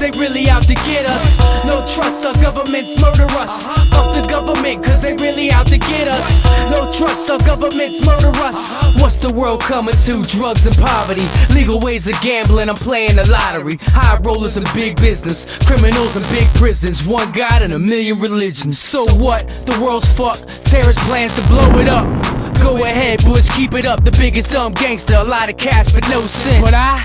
they really out to get us. No trust, our governments murder us. Fuck the government, cause they really out to get us. No trust, our governments murder us. What's the world coming to? Drugs and poverty, legal ways of gambling, I'm playing the lottery. High rollers and big business, criminals and big prisons. One God and a million religions. So what? The world's fucked, terrorist plans to blow it up. Go ahead, Bush, keep it up. The biggest dumb gangster, a lot of cash but no sense. But I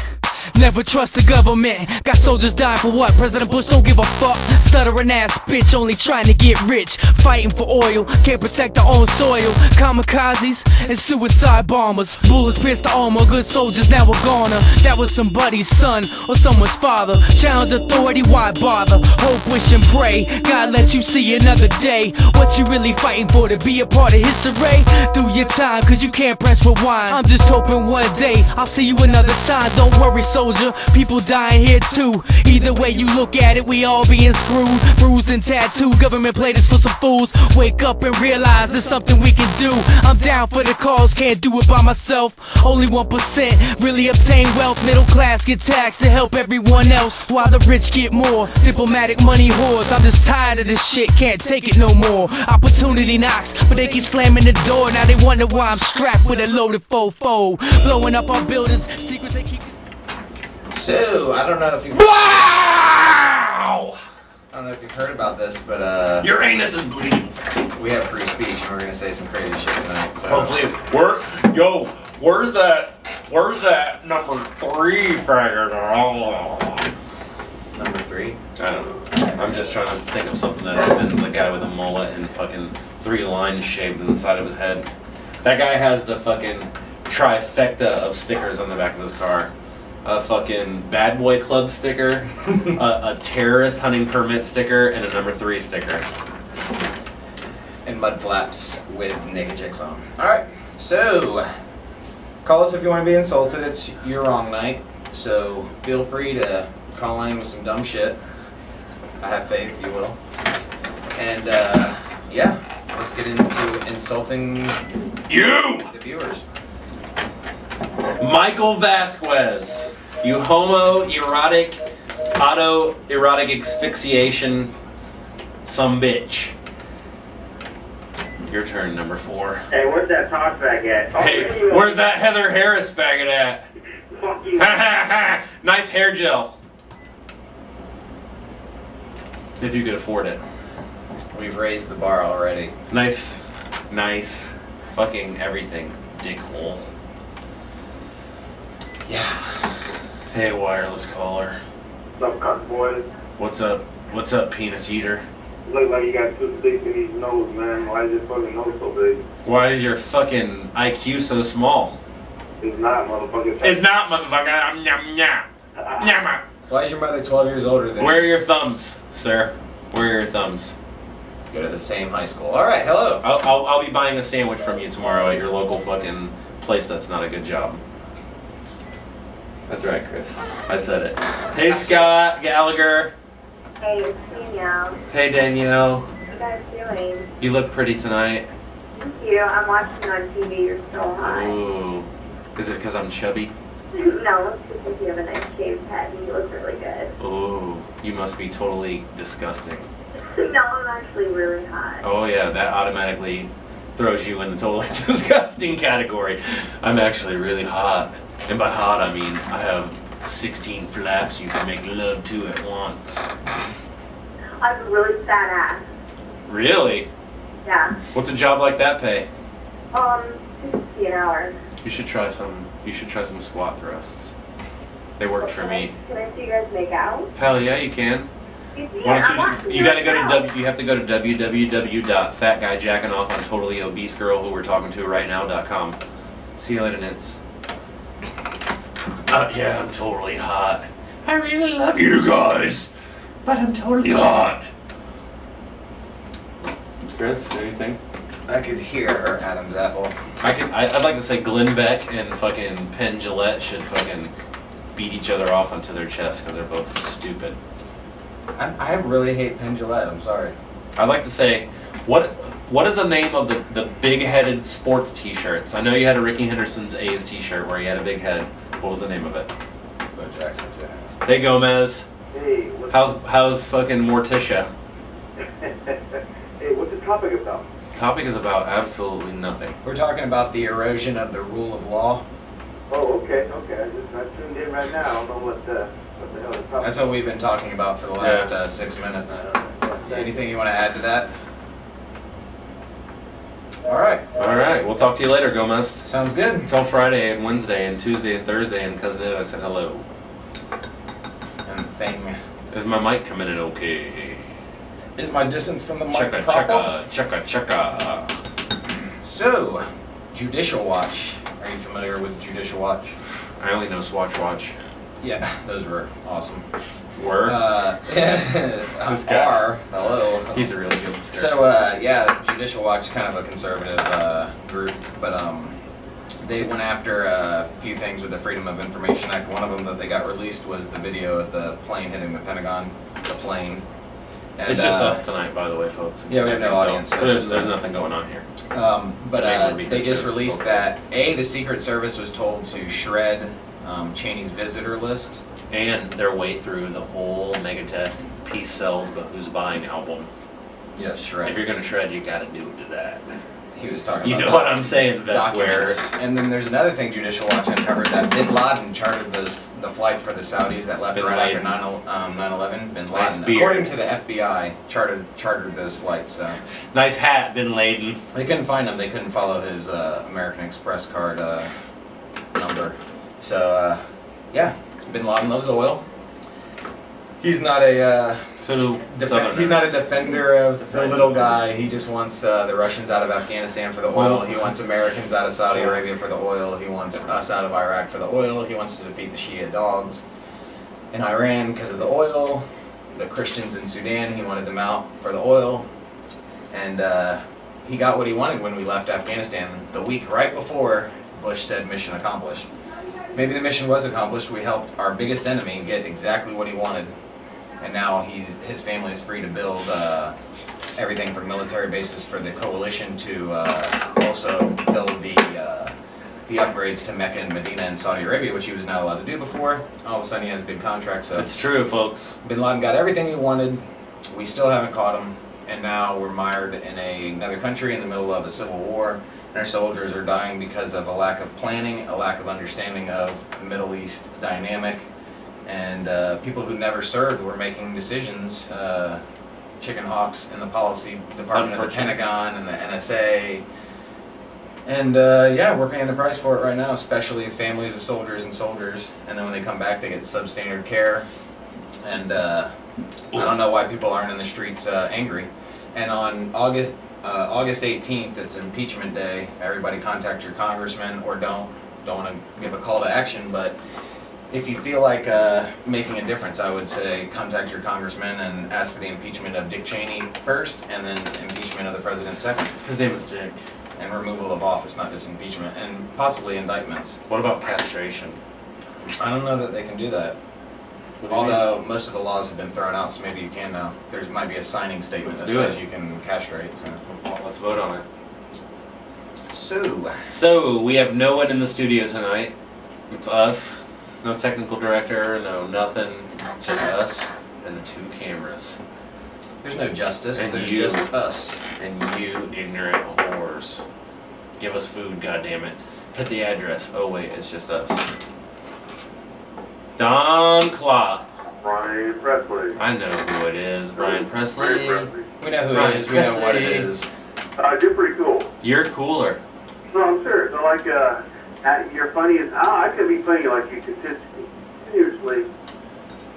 never trust the government. Got soldiers dying for what? President Bush don't give a fuck. Stuttering ass bitch, only trying to get rich. Fighting for oil, can't protect their own soil. Kamikazes and suicide bombers. Bullets pierce the armor, good soldiers now are goner. That was somebody's son or someone's father. Challenge authority, why bother? Hope, wish and pray, God let you see another day. What you really fighting for? To be a part of history? Do your time, cause you can't press rewind. I'm just hoping one day I'll see you another time. Don't worry, soldier, people dying here too. Either way you look at it, we all being screwed, bruised and tattooed. Government played us for some fools. Wake up and realize there's something we can do. I'm down for the cause, can't do it by myself. Only 1% really obtain wealth. Middle class get taxed to help everyone else, while the rich get more. Diplomatic money whores, I'm just tired of this shit, can't take it no more. Opportunity knocks, but they keep slamming the door. Now they wonder why I'm strapped with a loaded fofo. Blowing up our buildings, secrets they keep. So, I don't know if you've... Wow! I don't know if you've heard about this, but Your anus is bleeding. we have free speech and we're gonna say some crazy shit tonight. So Hopefully, where's that number 3 faggot? number 3. I don't know. I'm just trying to think of something that offends a guy with a mullet and fucking 3 lines shaved in the side of his head. That guy has the fucking trifecta of stickers on the back of his car. A fucking bad boy club sticker, a terrorist hunting permit sticker, and a number 3 sticker. And mud flaps with naked chicks on. Alright, so call us if you want to be insulted. It's your wrong night. So feel free to call in with some dumb shit. I have faith you will. And yeah, let's get into insulting the viewers. Michael Vasquez, you homoerotic, autoerotic asphyxiation, some bitch. Your turn, number 4. Hey, where's that Todd fag at? Oh, Hey, where's that Heather Harris faggot at? Fuck you. Nice hair gel. If you could afford it. We've raised the bar already. Nice fucking everything, dickhole. Yeah. Hey, wireless caller. What's up, cunt boys? What's up, penis eater? Look like you got 2 sticks in his nose, man. Why is your fucking nose so big? Why is your fucking IQ so small? It's not, motherfucker. It's not, motherfucker. Nyam, nyam. Nyam. Why is your mother 12 years older than Where are you? your thumbs, sir? Where are your thumbs? Go to the same high school. Alright, hello. I'll be buying a sandwich from you tomorrow at your local fucking place that's not a good job. That's right, Chris. I said it. Hey, Scott Gallagher. Hey, it's Danielle. Hey, Danielle. What you guys doing? You look pretty tonight. Thank you. I'm watching on TV. You're so hot. Ooh. Is it because I'm chubby? No, it's just like you have a nice shaved head and you look really good. Ooh. You must be totally disgusting. No, I'm actually really hot. Oh yeah, that automatically throws you in the totally disgusting category. I'm actually really hot. And by hot, I mean I have 16 flaps you can make love to at once. I have a really fat ass. Really? Yeah. What's a job like that pay? 60 an hour. You should try some squat thrusts. They worked for me. Can I see you guys make out? Hell yeah, you can. Yeah, Why don't you gotta go to you have to go to www.fatguyjackingoff-on-totally-obese-girl-who-we're-talking-to-right-now.com. See you later, Nits. Yeah, I'm totally hot. I really love you guys, but I'm totally hot. Chris, anything? I could hear Adam's apple. I'd like to say Glenn Beck and fucking Penn Jillette should fucking beat each other off onto their chests because they're both stupid. I really hate Penn Jillette, I'm sorry. I'd like to say, what is the name of the big-headed sports t-shirts? I know you had a Ricky Henderson's A's t-shirt where he had a big head. What was the name of it? Bo Jackson too. Hey Gomez. Hey, what's How's fucking Morticia? hey, what's the topic about? The topic is about absolutely nothing. We're talking about the erosion of the rule of law. Oh, okay. I tuned in right now. I don't know what the hell the topic. That's what we've been talking about for the last 6 minutes. Anything you want to add to that? All right. All right, we'll talk to you later, Gomez. Sounds good. Until Friday and Wednesday and Tuesday and Thursday, and Cousin Ed, I said hello. And thing. Is my mic coming in okay? Is my distance from the mic Checka, proper? checka. So, Judicial Watch. Are you familiar with Judicial Watch? I only know Swatch Watch. Yeah, those were awesome. Word? This guy. Hello. He's a really good star. So, yeah, Judicial Watch is kind of a conservative group, but they went after a few things with the Freedom of Information Act. One of them that they got released was the video of the plane hitting the Pentagon, the plane. And, it's just us tonight, by the way, folks. Yeah, we have no audience. So There's it's just us. nothing going on here. But they just released that, the Secret Service was told to shred Cheney's visitor list. And their way through the whole Megadeth Peace Sells But Who's Buying album. Yes, shred. If you're gonna shred, you gotta do it to that. He was talking You about know what I'm saying, vest wearers. documents. And then there's another thing Judicial Watch uncovered, that Bin Laden chartered the flight for the Saudis that left Bin right Laden. after 9/11. Bin Nice Laden, beard. according to the FBI, chartered those flights. So Nice hat, Bin Laden. they couldn't find him. They couldn't follow his American Express card number. So yeah, Bin Laden loves oil. He's not a So do Southerners. he's not a defender of the little guy. He just wants the Russians out of Afghanistan for the oil. He wants Americans out of Saudi Arabia for the oil. He wants us out of Iraq for the oil. He wants to defeat the Shia dogs in Iran because of the oil. The Christians in Sudan, he wanted them out for the oil. And he got what he wanted when we left Afghanistan. The week right before, Bush said mission accomplished. Maybe the mission was accomplished. We helped our biggest enemy get exactly what he wanted. And now his family is free to build everything from military bases for the coalition to also build the upgrades to Mecca and Medina and Saudi Arabia, which he was not allowed to do before. All of a sudden he has a big contract. So It's true, folks. Bin Laden got everything he wanted. We still haven't caught him, and now we're mired in another country in the middle of a civil war. And our soldiers are dying because of a lack of planning, a lack of understanding of the Middle East dynamic. And people who never served were making decisions, chicken hawks in the policy department of the Pentagon and the NSA. And yeah, we're paying the price for it right now, especially families of soldiers and soldiers. And then when they come back, they get substandard care. And I don't know why people aren't in the streets angry. And on August 18th, it's impeachment day. Everybody contact your congressman, or don't want to give a call to action, but if you feel like making a difference, I would say contact your congressman and ask for the impeachment of Dick Cheney first, and then impeachment of the president second. His name is Dick. And removal of office, not just impeachment, and possibly indictments. What about castration? I don't know that they can do that. What do you mean? Although most of the laws have been thrown out, so maybe you can now. There might be a signing statement Let's that do says it. you can castrate. So. Well, let's vote on it. So, we have no one in the studio tonight. It's us. No technical director, no nothing. Just us and the two cameras. There's no justice, And there's you. just us. And you ignorant whores. Give us food, goddammit. Hit the address. Oh wait, it's just us. Don Clough. Brian Presley. I know who it is. Brian Presley. Brian Presley. We know who Brian it is, we know what it Presley. is. You're pretty cool. You're cooler. No, I'm serious. I like, you're funny as, I can be funny like you continuously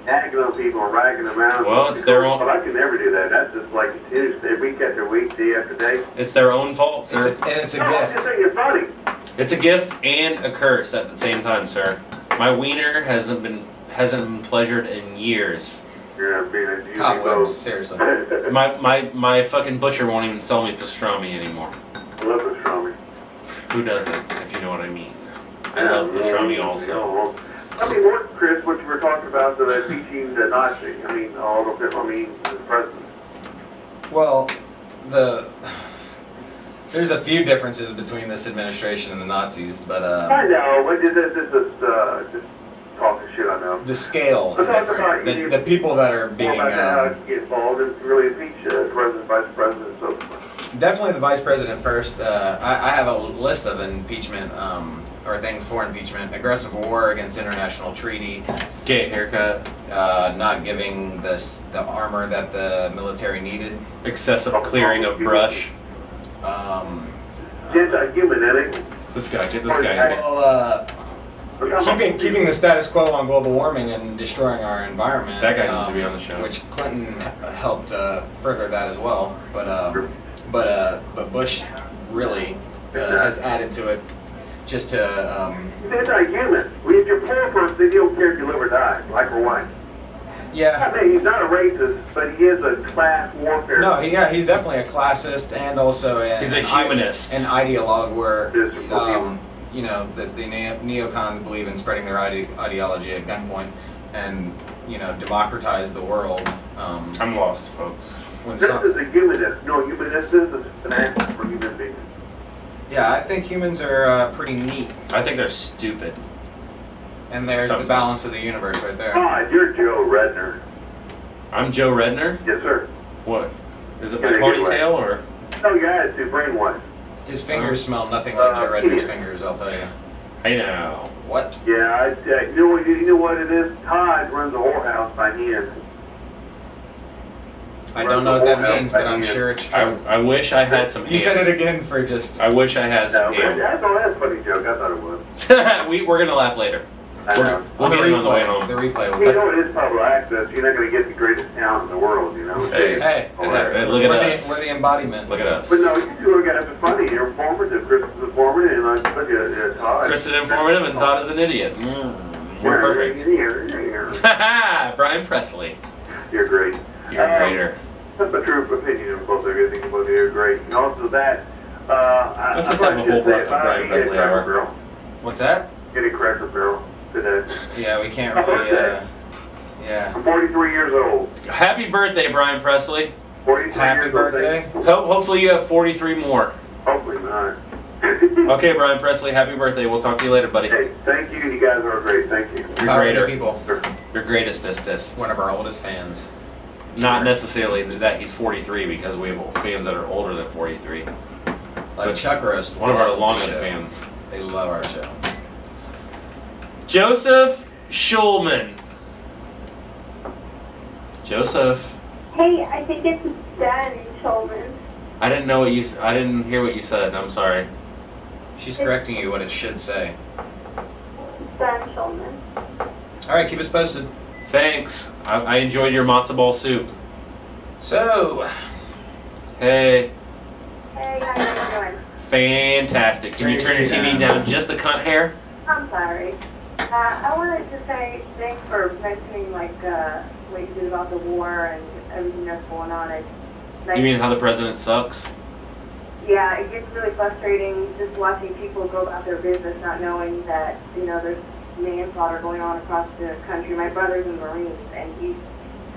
nagging on people and ragging them out. Well, it's their own- But I can never do that. That's just like continuously, week after week, day after day. It's their own fault, And sir. it's a No, I'm just gift. saying you're funny. It's a gift and a curse at the same time, sir. My wiener hasn't been pleasured in years. You're being a Cobwebs, seriously. My fucking butcher won't even sell me pastrami anymore. I love pastrami. Who doesn't, if you know what I mean? I love pastrami also. I mean, Chris, what you were talking about, the teaching the Nazi, I mean, all of it, I mean, the president. Well, there's a few differences between this administration and the Nazis, but I know, but this is just talking shit I know. The scale is Let's talk different. about The people that are being How to get involved and really impeach president, vice president, and so forth. definitely the vice president first. I have a list of impeachment or things for impeachment: aggressive war against international treaty, Gay haircut, not giving the armor that the military needed, excessive clearing of brush. Anti-human, ain't it? This guy, get this guy. Well, keeping the status quo on global warming and destroying our environment. That guy needs to be on the show. Which Clinton helped further that as well. But Bush really has added to it, just to. He's anti-human. If you're poor person, he don't care if you live or die, black or white. Yeah. I mean, he's not a racist, but he is a class warfare. No, he's definitely a classist and also He's a humanist. An ideologue where, Yes, you know, the neocons believe in spreading their ideology at gunpoint and, you know, democratize the world. I'm lost, folks. When This is a humanist. No, humanist is a fanatic for human beings. yeah, I think humans are pretty neat. I think they're stupid. And there's Sometimes. the balance of the universe right there. Todd, you're Joe Redner. I'm Joe Redner? Yes, sir. What? Is it my In a good way. ponytail or? No, your attitude, brainwashed. His fingers smell nothing like Joe Redner's fingers, I'll tell you. I know. What? Yeah, you know what it is? Todd runs a whorehouse by hand. I don't know what that means, but I'm sure it's true. I wish I had some You said ham. it again for just... I wish I had some No, ham. that's a funny joke. I thought it was. We're gonna laugh later. I know. We'll the get it on the way replay. home. The replay. You know, it is public access. You're not going to get the greatest talent in the world, you know? Hey. Hey, All Hey, right. look at we're us. we're the embodiment. Look at us. But no, you two guys are funny. You're informative. Chris is informative, and I look at Todd. Chris is informative and Todd is an idiot. We're perfect. You're Brian Presley. great. You're a greater. That's my true opinion of both of you. I think both of you are great. And also that, Let's just have a whole block of Brian Presley hour. What's that? Get a Cracker Barrel today. Yeah, we can't really, yeah. I'm 43 years old. Happy birthday, Brian Presley. 43 Happy years old. birthday. Hopefully you have 43 more. Hopefully not. Okay, Brian Presley, happy birthday. We'll talk to you later, buddy. Hey, thank you. You guys are great. Thank you. You're Power to the greater. people. You're greatest. One of our oldest fans. Not necessarily that he's 43 because we have fans that are older than 43. Like But Chuck Roast. One of our loves the longest show. fans. They love our show. Joseph Schulman. Joseph. Hey, I think it's Dan Schulman. I didn't know what you. I didn't hear what you said. I'm sorry. She's correcting you what it should say. Dan Schulman. All right, keep us posted. Thanks. I enjoyed your matzo ball soup. So, Hey, Hey, how you doing? fantastic. Can you turn your TV down just a cunt hair? I'm sorry. I wanted to say thanks for mentioning what you did about the war and everything that's going on. You mean how the president sucks? Yeah, it gets really frustrating just watching people go about their business not knowing that, there's manslaughter going on across the country. My brother's in the Marines and he's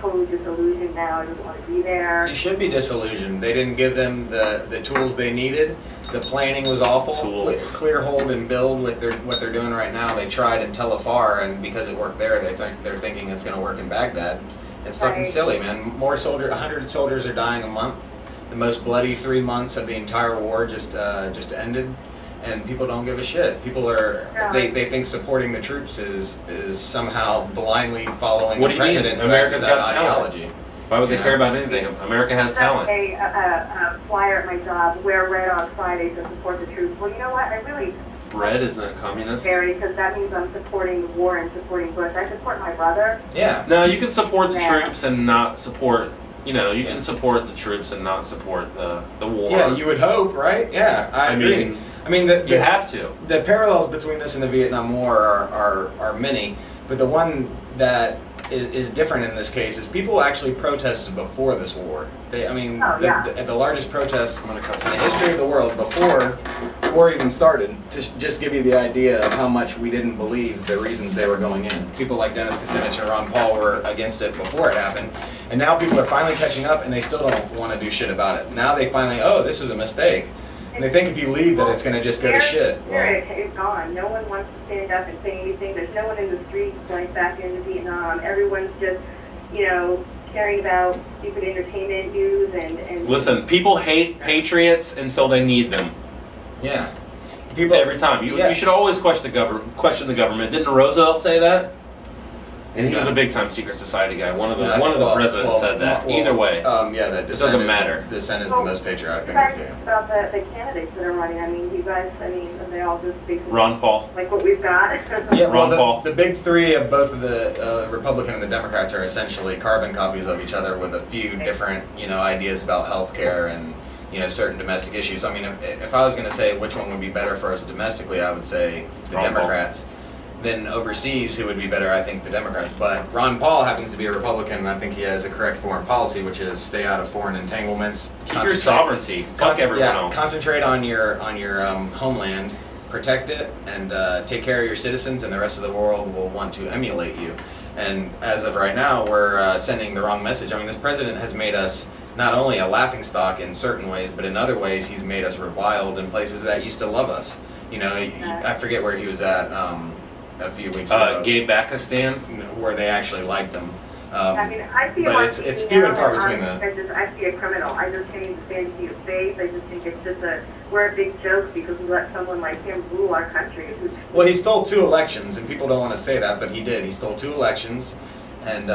totally disillusioned now. He doesn't want to be there. you should be disillusioned. They didn't give them the tools they needed. The planning was awful. Tools. Clear, hold, and build with what they're doing right now. They tried in Tel Afar, and because it worked there, they're thinking it's going to work in Baghdad. It's fucking Right. silly, man. 100 soldiers are dying a month. The most bloody 3 months of the entire war just ended, and people don't give a shit. People are Yeah. they think supporting the troops is somehow blindly following What the do you mean? president who America's has that got talent. ideology. Why would they Yeah. care about anything? America has talent. A flyer at my job, wear red on Friday to support the troops. Well, you know what? I really Red isn't a communist. scary because that means I'm supporting the war and supporting Bush. I support my brother. Yeah. No, you can support the Yeah. troops and not support. You can support the troops and not support the war. Yeah, you would hope, right? Yeah, I agree. I mean, you have to. The parallels between this and the Vietnam War are many, but the one that is different in this case is people actually protested before this war. The largest protests I'm gonna cut in the some. history of the world before the war even started, to just give you the idea of how much we didn't believe the reasons they were going in. People like Dennis Kucinich and Ron Paul were against it before it happened, and now people are finally catching up and they still don't want to do shit about it. Now they finally, oh, this was a mistake. And they think if you leave that it's going to just go to shit. Well, Spirit is gone. No one wants to stand up and say anything. There's no one in the streets like back in Vietnam. Everyone's just, caring about stupid entertainment news and Listen, people hate patriots until they need them. yeah. People, Every time. You should always question the government. Didn't Roosevelt say that? And he was a big-time secret society guy. One of the presidents said that. Either way, that it doesn't matter. Dissent is the most patriotic thing Besides to do. about the candidates that are running, I mean, you guys, are they all just basically Ron Paul. like what we've got? Yeah, Ron well, Paul. the big three of both of the Republican and the Democrats are essentially carbon copies of each other with a few different, ideas about healthcare and, certain domestic issues. I mean, if I was going to say which one would be better for us domestically, I would say the Ron Paul. Democrats. Then overseas, who would be better? I think the Democrats. But Ron Paul happens to be a Republican, and I think he has a correct foreign policy, which is stay out of foreign entanglements. Keep your sovereignty. Fuck everyone else. Concentrate on your homeland, protect it, and take care of your citizens, and the rest of the world will want to emulate you. And as of right now, we're sending the wrong message. I mean, this president has made us not only a laughingstock in certain ways, but in other ways, he's made us reviled in places that used to love us. I forget where he was at a few weeks ago. Gay-Bakistan? Where they actually liked them. I mean, I see but it's few and far between I see a criminal. I just can't even stand to see his face. I just think it's just we're a big joke because we let someone like him rule our country. Well, he stole 2 elections, and people don't want to say that, but he did. He stole 2 elections, and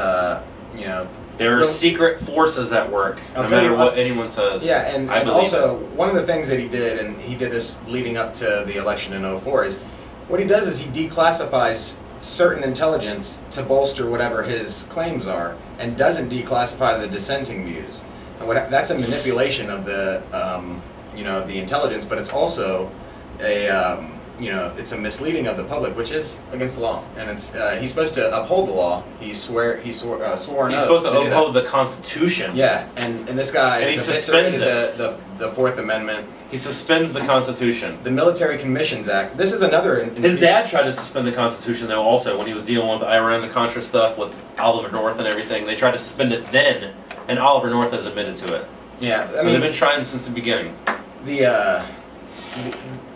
There are secret forces at work, no matter what anyone says. Yeah, and believe also, one of the things that he did, and he did this leading up to the election in 2004, is what he does is he declassifies certain intelligence to bolster whatever his claims are, and doesn't declassify the dissenting views. And that's a manipulation of the, of the intelligence, but it's also it's a misleading of the public, which is against the law. And it's he's supposed to uphold the law. He swore an He's oath supposed to uphold the Constitution. Yeah, and this guy And he has suspends eviscerated the Fourth Amendment. He suspends the Constitution. The Military Commissions Act. This is another. His dad tried to suspend the Constitution, though, also, when he was dealing with the Iran-Contra stuff with Oliver North and everything. They tried to suspend it then, and Oliver North has admitted to it. Yeah, So they've been trying since the beginning.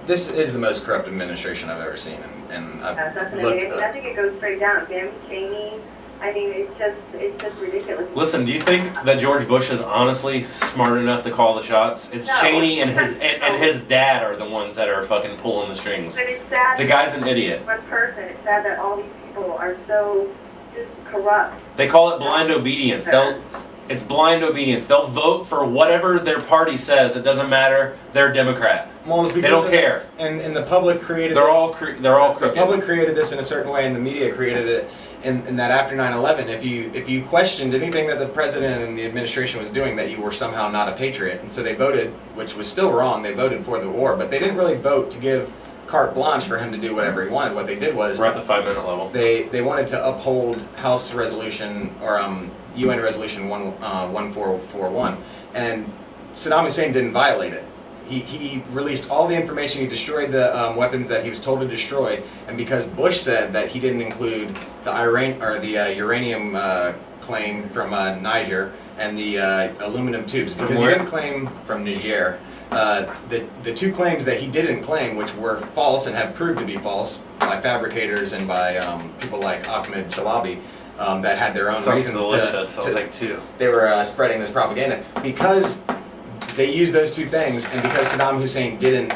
This is the most corrupt administration I've ever seen, and I've looked. I think it goes straight down. Him, Cheney. I mean, it's just ridiculous. Listen, do you think that George Bush is honestly smart enough to call the shots? It's No. Cheney and his dad are the ones that are fucking pulling the strings. But it's sad. The guy's an idiot. One person. It's sad that all these people are so just corrupt. They call it blind obedience. It's blind obedience. They'll vote for whatever their party says. It doesn't matter. They're Democrat. Well, it's They because don't care. And the public created. They're all this. crooked. The public created this in a certain way, and the media created it. And that after 9/11, if you questioned anything that the president and the administration was doing, that you were somehow not a patriot, and so they voted, which was still wrong. They voted for the war, but they didn't really vote to give carte blanche for him to do whatever he wanted. What they did was We're at the 5-minute level. they wanted to uphold House Resolution or UN Resolution 1441, and Saddam Hussein didn't violate it. He released all the information. He destroyed the weapons that he was told to destroy, and because Bush said that he didn't include the uranium claim from Niger and the aluminum tubes, because he didn't claim from Niger. The 2 claims that he didn't claim, which were false and have proved to be false by fabricators and by people like Ahmed Chalabi, that had their own Sounds reasons delicious. Sounds like 2. they were spreading this propaganda. Because they used those 2 things, and because Saddam Hussein didn't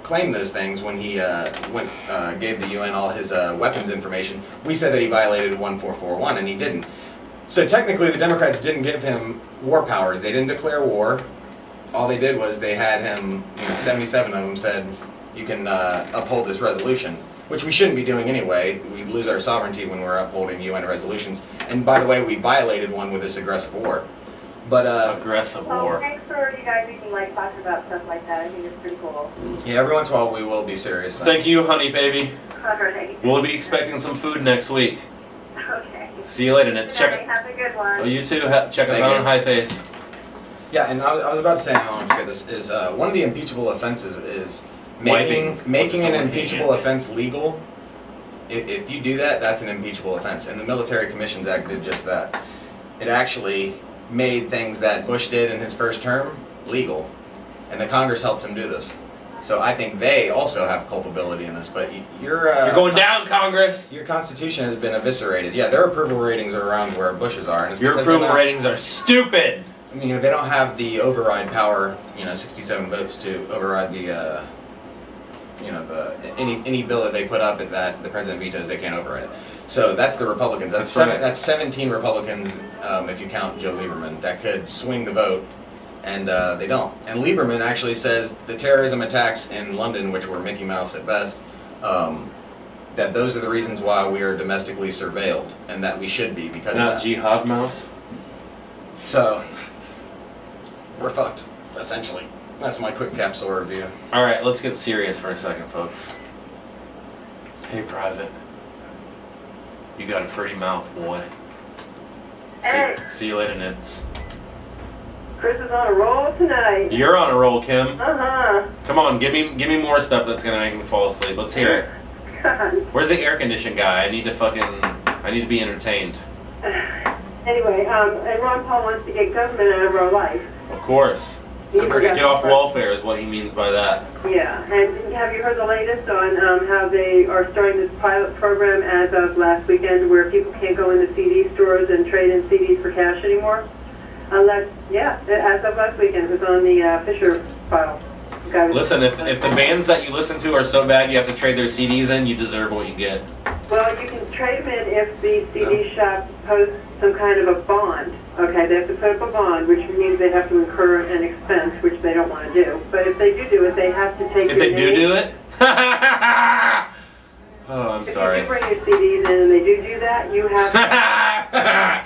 claim those things when he gave the UN all his weapons information, we said that he violated 1441, and he didn't. So technically, the Democrats didn't give him war powers. They didn't declare war. All they did was they had him, 77 of them said, you can uphold this resolution, which we shouldn't be doing anyway. We lose our sovereignty when we're upholding UN resolutions. And by the way, we violated one with this aggressive war. But Aggressive So war. thanks for you guys even like talking about stuff like that. I think it's pretty cool. yeah, every once in a while we will be serious. Thank you, honey baby. All right. We'll be expecting some food next week. Okay. See you later, Nits. Good Check night. it. Have a good one. Oh, you too. Check us Thank out you. on High Face. Yeah, and I was about to say, I don't want to forget this, is one of the impeachable offenses is making an someone impeachable hating. offense legal. If you do that, that's an impeachable offense. And the Military Commissions Act did just that. It actually made things that Bush did in his first term legal. And the Congress helped him do this. So I think they also have culpability in this. But You're going down, Congress. Your Constitution has been eviscerated. Yeah, their approval ratings are around where Bush's are. And it's Your because they're approval not- ratings are stupid. I mean, they don't have the override power, 67 votes to override the, any bill that they put up that the president vetoes, they can't override it. So that's the Republicans. That's right. That's 17 Republicans, if you count Joe Lieberman, that could swing the vote, and they don't. And Lieberman actually says the terrorism attacks in London, which were Mickey Mouse at best, that those are the reasons why we are domestically surveilled, and that we should be because Not of that. jihad mouse. So we're fucked, essentially. That's my quick capsule review. All right, let's get serious for a second, folks. Hey, Private. You got a pretty mouth, boy. Hey. See you later, Nits. Chris is on a roll tonight. You're on a roll, Kim. Uh-huh. Come on, give me more stuff that's gonna make me fall asleep. Let's hear it. God. Where's the air conditioning guy? I need to be entertained. Anyway, and Ron Paul wants to get government out of our life. Of course. Get off welfare is what he means by that. Yeah, and have you heard the latest on how they are starting this pilot program as of last weekend where people can't go into CD stores and trade in CDs for cash anymore? Unless, as of last weekend, it was on the Fisher file. Listen, if the bands that you listen to are so bad you have to trade their CDs in, you deserve what you get. Well, you can trade them in if the CD shop posts some kind of a bond. Okay, they have to put up a bond, which means they have to incur an expense, which they don't want to do. But if they do it, they have to take If your they name. do it? Oh, I'm sorry. If you bring your CDs in and they do that, you have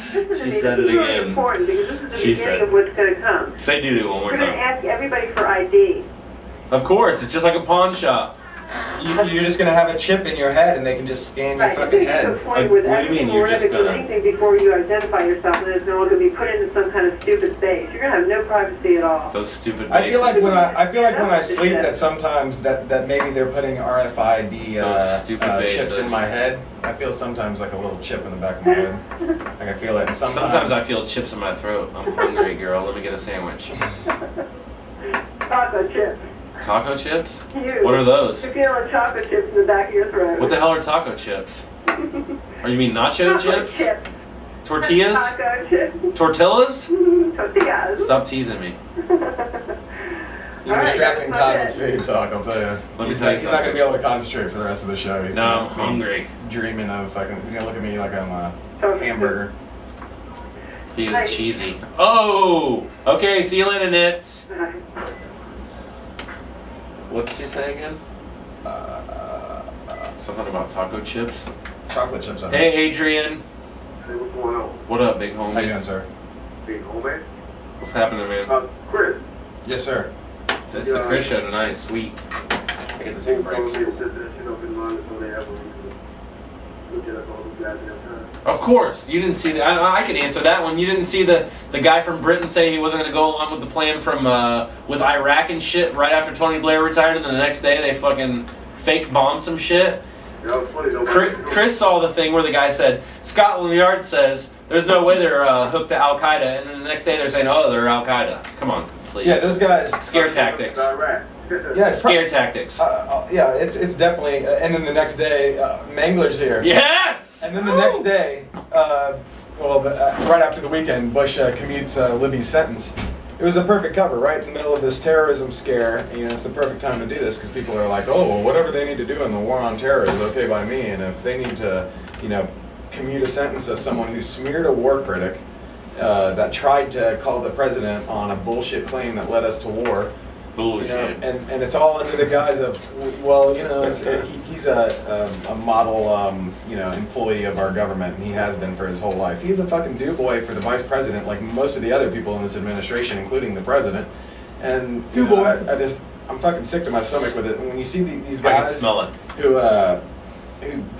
to... This She is said it really again. important because this is the She beginning said- of what's going to come. Say doo-doo one more We're going to time. ask everybody for ID. Of course, it's just like a pawn shop. You're just gonna have a chip in your head, and they can just scan your Right, fucking to the head. point where What do you everything mean, you're we're going just to do gonna- anything before you identify yourself, and it's no longer going to be put into some kind of stupid space. You're going to have no privacy at all. Those stupid I feel like bases. when I sleep that sometimes that maybe they're putting RFID Those stupid chips in bases. my head. I feel sometimes like a little chip in the back of my head. Like I feel it. And Sometimes I feel chips in my throat. I'm hungry, girl. Let me get a sandwich. Chocolate chips. Taco chips? You. What are those? You're feeling chocolate chips in the back of your throat. What the hell are taco chips? Or you mean nacho Chocolate chips? chips. Tortillas? Taco chips. Tortillas? Tortillas. Stop teasing me. You're distracting Todd with food talk. I'll tell you. Let me He's tell you not gonna something. be able to concentrate for the rest of the show. He's No, I'm gonna be hungry. Dreaming of fucking. He's gonna look at me like I'm a Okay. hamburger. He Hi. is cheesy. Oh! Okay, see you later, Nits. What did she say again? Something about taco chips? Chocolate chips. I think. Hey, Adrian. Hey, what's going on? What up, big How you homie? doing, sir? Big home man? What's happening, man? Chris. Yes, sir. It's the Chris show tonight. Sweet. I get to take a break. Look at up all these guys in that time. Of course, you didn't see that. I can answer that one. You didn't see the guy from Britain say he wasn't going to go along with the plan from with Iraq and shit right after Tony Blair retired, and then the next day they fucking fake bombed some shit. Yeah, it was funny though. Chris saw the thing where the guy said Scotland Yard says there's no way they're hooked to Al Qaeda, and then the next day they're saying, oh, they're Al Qaeda. Come on, please. Yeah, those guys. Scare tactics. Iraq. Yeah, it's Scare tactics. yeah, it's definitely. And then the next day, Mangler's here. Yes. And then the next day, right after the weekend, Bush commutes Libby's sentence. It was a perfect cover, right in the middle of this terrorism scare. You know, it's the perfect time to do this because people are like, oh, well, whatever they need to do in the war on terror is okay by me. And if they need to, commute a sentence of someone who smeared a war critic, that tried to call the president on a bullshit claim that led us to war. Bullshit. And it's all under the guise of, well, he's a model, employee of our government, and he has been for his whole life. He's a fucking do-boy for the vice president, like most of the other people in this administration, including the president. And I'm fucking sick to my stomach with it. And when you see these I can guys smell it. who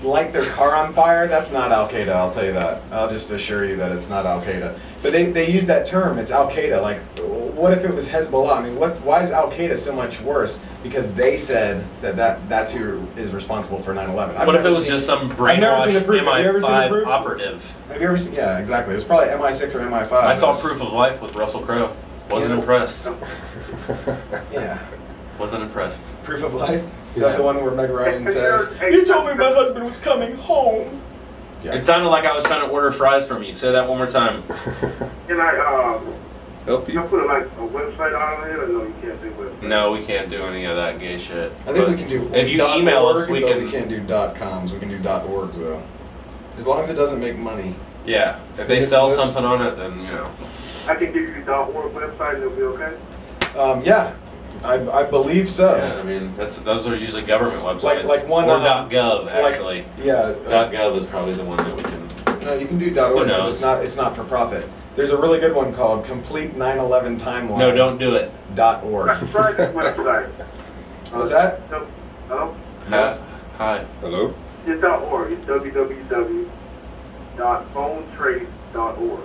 light their car on fire, that's not Al Qaeda. I'll tell you that. I'll just assure you that it's not Al Qaeda. But they use that term. It's Al Qaeda. Like, what if it was Hezbollah? I mean, why is Al Qaeda so much worse? Because they said that's who is responsible for 9/11. What if it was just some I've never seen the brainwashed proof. Have you ever seen the MI5 proof? operative? Have you ever seen? Yeah, exactly. It was probably MI6 or MI5. I saw Proof of Life with Russell Crowe. Wasn't Yeah. impressed. Yeah. Wasn't impressed. Proof of life? Is that the one where Meg Ryan says, Hey, "You told me my husband was coming home"? Yeah. It sounded like I was trying to order fries from you. Say that one more time. Can I Help you you? put like a website on it, or no, you can't do website? No, we can't do any of that gay shit. I think But we can do. If you .org, email us, we but can. We can't do .coms. We can do .orgs though. As long as it doesn't make money. Yeah, if they It's sell lips. something on it, then you know. I can give you the .org website and it'll be okay? Yeah, I believe so. Yeah, I mean those are usually government websites. Like one, or .gov like- actually. Yeah. .gov is probably the one that we can. No, you can do .org because knows? it's not for profit. There's a really good one called Complete 9/11 Timeline. No, don't do it. .org. Try this website. What's that? Hello? Yes. Hi. Hello? It's .org. It's www.phonetrace.org.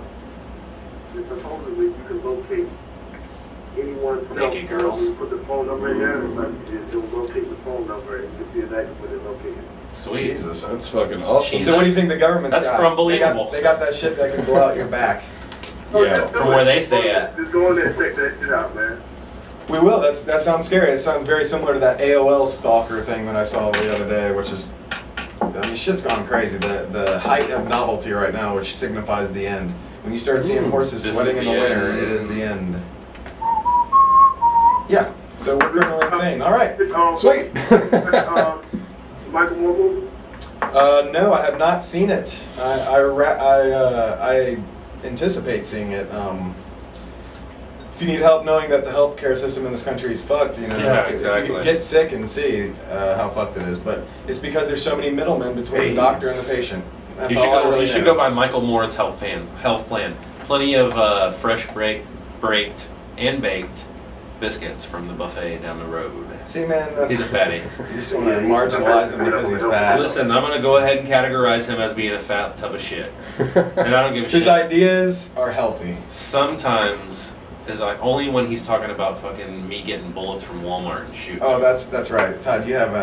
And supposedly you can locate anyone's cell Naked phone. girls. You put the phone number in there, it'll locate the phone number, and you can see exactly where they're located. Sweet. Jesus. That's fucking awesome. Jesus. So what do you think the government's That's got? unbelievable. They got that shit that can blow out your back. Yeah, just do from it. where they stay at. Just go in there and check that shit out, man. We will. That sounds scary. It sounds very similar to that AOL stalker thing that I saw the other day, which is, I mean, shit's gone crazy. The height of novelty right now, which signifies the end. When you start seeing horses This sweating is in the the winter, end. it is the end. Yeah. So we're criminally insane. All right. Sweet. Michael Moore movie? No, I have not seen it. I anticipate seeing it. If you need help knowing that the healthcare system in this country is fucked, you know, Yeah, if exactly. you get sick and see how fucked it is. But it's because there's so many middlemen between the doctor and the patient. That's You should all I go. really You should know. go by Michael Moore's health plan. Plenty of fresh baked and baked biscuits from the buffet down the road. See, man, that's, He's a fatty. you just want to marginalize him because he's fat. Listen, I'm gonna go ahead and categorize him as being a fat tub of shit, and I don't give a His shit. ideas are healthy. Sometimes is like only when he's talking about fucking me getting bullets from Walmart and shoot. Oh, that's right, Todd. You have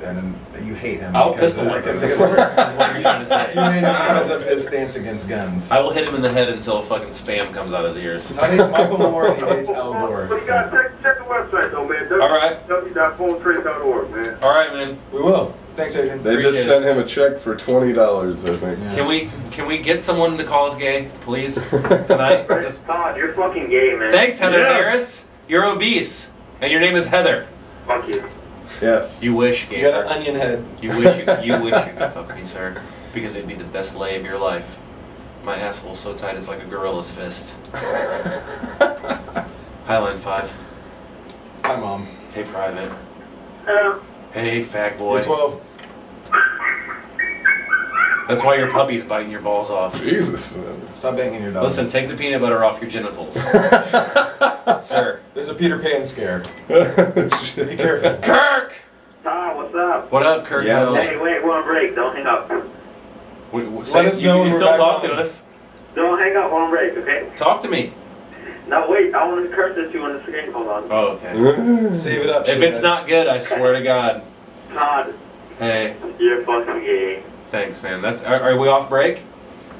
and you hate him. I'll because pistol of- whip him. because Is of- what you're trying to You say. hate him because of his stance against guns. I will hit him in the head until fucking spam comes out his ears. Todd hates Michael Moore and he hates Al Gore. But you gotta check the website though, man. All right. www.phonetrace.org, man. All right, man. We will. Thanks, Adrian. They Appreciate just sent him a check for $20, I think. Yeah. Can we get someone to call us gay, please, tonight? Just Todd, you're fucking gay, man. thanks, Heather Yes. Harris. You're obese, and your name is Heather. Fuck you. Yes. You wish, You got gamer. an onion head. You wish you could fuck me, sir, because it'd be the best lay of your life. My asshole's so tight it's like a gorilla's fist. Highline 5. Hi, Mom. Hey, Private. Hello. Hey, fag You're boy. 12. That's why your puppy's biting your balls off. Jesus, man. Stop banging your dog. Listen, take the peanut butter off your genitals. Sir. There's a Peter Pan scare. Be Shit. careful. Kirk! Todd, what's up? What up, Kirk? Yeah. Hey, wait, we're on break. Don't hang up. Say, us you know can when we're still back talk on. to us. Don't hang up. We're on break, okay? Talk to me. Now wait, I want to curse at you on the screen. Hold on. Oh, okay. Save it up. If it's shithead. not good, I swear to God. Todd, Hey, you're fucking gay. thanks, man. Are we off break?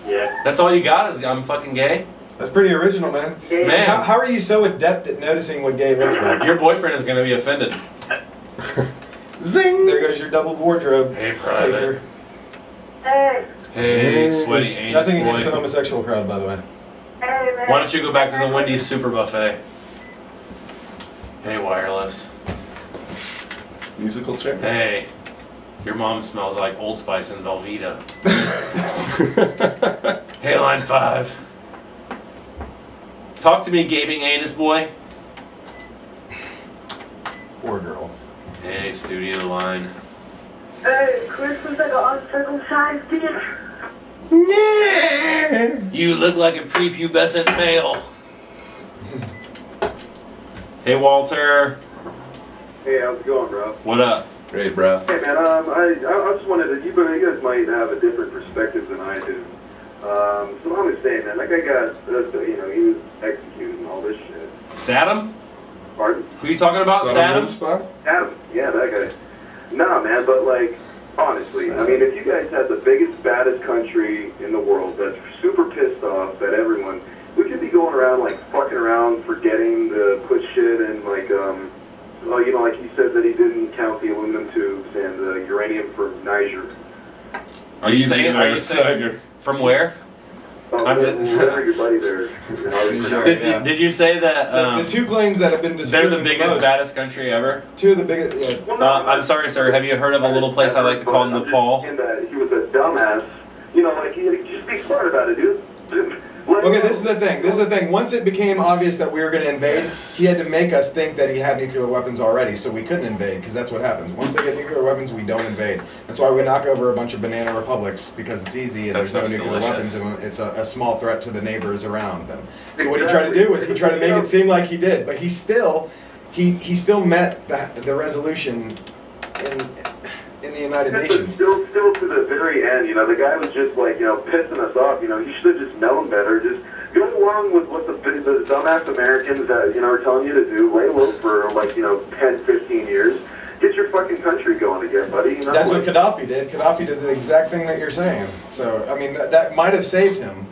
Yeah. That's all you got is I'm fucking gay? That's pretty original, man. Man. How are you so adept at noticing what gay looks like? Your boyfriend is gonna be offended. Zing! There goes your double wardrobe. Hey, Private. Taker. Hey, Hey, sweaty anus Nothing against the boy. homosexual crowd, by the way. hey, man. Why don't you go back to the Wendy's Super Buffet? Hey, wireless. Musical chair. Hey, your mom smells like Old Spice and Velveeta. Hey, line 5. Talk to me, gaping anus boy. Or girl. Hey, studio line. Hey, Chris was like an uncircumcised dick. You look like a prepubescent male. Hey, Walter. Hey, how's it going, bro? What up? Great, bro. Hey, man. I just wanted to. You guys might have a different perspective than I do. So I'm just saying, man. That guy got, he was executed and all this shit. Saddam? Pardon? Who you talking about, Saddam? Spot? Adam, yeah, that guy. Nah, man, but like, honestly, I mean, if you guys had the biggest, baddest country in the world that's super pissed off at everyone, we could be going around, like, fucking around, forgetting to put shit in, like, like he said that he didn't count the aluminum tubes and the uranium from Niger. Are you saying from where? Wherever your buddy there. Did you say that The two claims that have been they're disproven the biggest, most, baddest country ever? two of the biggest, yeah. I'm sorry, sir. Have you heard of a little place I like to call Nepal? And he was a dumbass. You know, like, just be smart about it, dude. Okay, this is the thing. Once it became obvious that we were going to invade, he had to make us think that he had nuclear weapons already, so we couldn't invade, because that's what happens. Once they get nuclear weapons, we don't invade. That's why we knock over a bunch of banana republics, because it's easy and there's no nuclear weapons, and it's a small threat to the neighbors around them. So what he tried to do was he tried to make it seem like he did, but he still met the resolution in the United Nations. Still to the very end, you know, the guy was just like, you know, pissing us off. You know, he should have just known better. Just go along with what the dumbass Americans that, you know, are telling you to do. Lay low for like, you know, 10, 15 years. Get your fucking country going again, buddy. You know, That's what Gaddafi did. Gaddafi did the exact thing that you're saying. So, I mean, that might have saved him.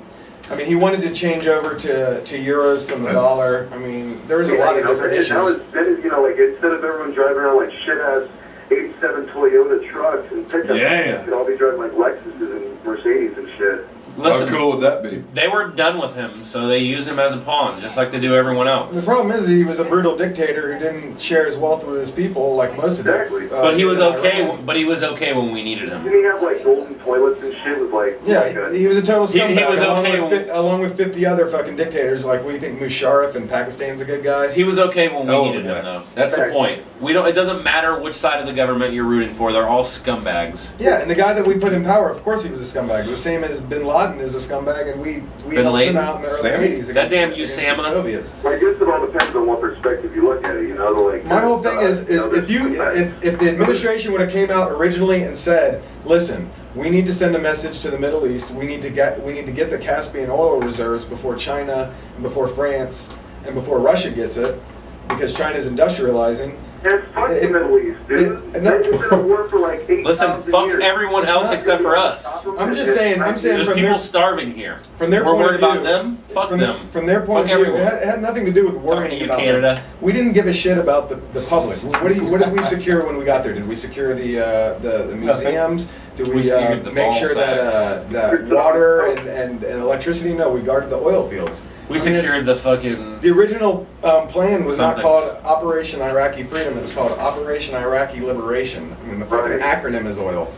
I mean, he wanted to change over to euros from the dollar. I mean, there was a lot of different issues. Now it's been, you know, like, instead of everyone driving around like shit-ass 87 Toyota trucks and pickups, Yeah. they'd all be driving like Lexuses and Mercedes and shit. Listen, How cool would that be? they were done with him, so they use him as a pawn, just like they do everyone The else. problem is he was a brutal dictator who didn't share his wealth with his people like most of them. Exactly. But he was okay. Iran. But he was okay when we needed him. Didn't he have like golden toilets and shit with like... Yeah, he was a total He scumbag. was okay along with 50 other fucking dictators. Like, what do you think, Musharraf in Pakistan's a good guy? He was okay when we Oh, needed yeah. him, though. That's the point. We don't. It doesn't matter which side of the government you're rooting for. They're all scumbags. Yeah, and the guy that we put in power, of course he was a scumbag. The same as Bin Laden is a scumbag, and we Bin helped him Laden? out in the early Sam? 80s. That damn against the Usama? Soviets. I guess it all depends on what perspective you look at it, you know, like... My whole thing is if the administration would have came out originally and said, listen, we need to send a message to the Middle East. We need to get the Caspian oil reserves before China and before France and before Russia gets it, because China's industrializing. And fuck the Middle East, dude. They've been at war for like 8,000 Listen, fuck years. everyone It's else not except for us. I'm just saying There's from people their starving here. from their We're point worried of view, about them. Fuck them. From their point Fuck of view, everyone. it had nothing to do with Talking worrying to you, about Canada. them. We didn't give a shit about the public. What did we secure when we got there? Did we secure the museums? Did we We secured the make ball sure sacks. that water and electricity? No, we guarded the oil fields. We I mean, it's- secured the fucking. The original plan was not Somethings. called Operation Iraqi Freedom. It was called Operation Iraqi Liberation. I mean, the fucking Right. acronym is oil.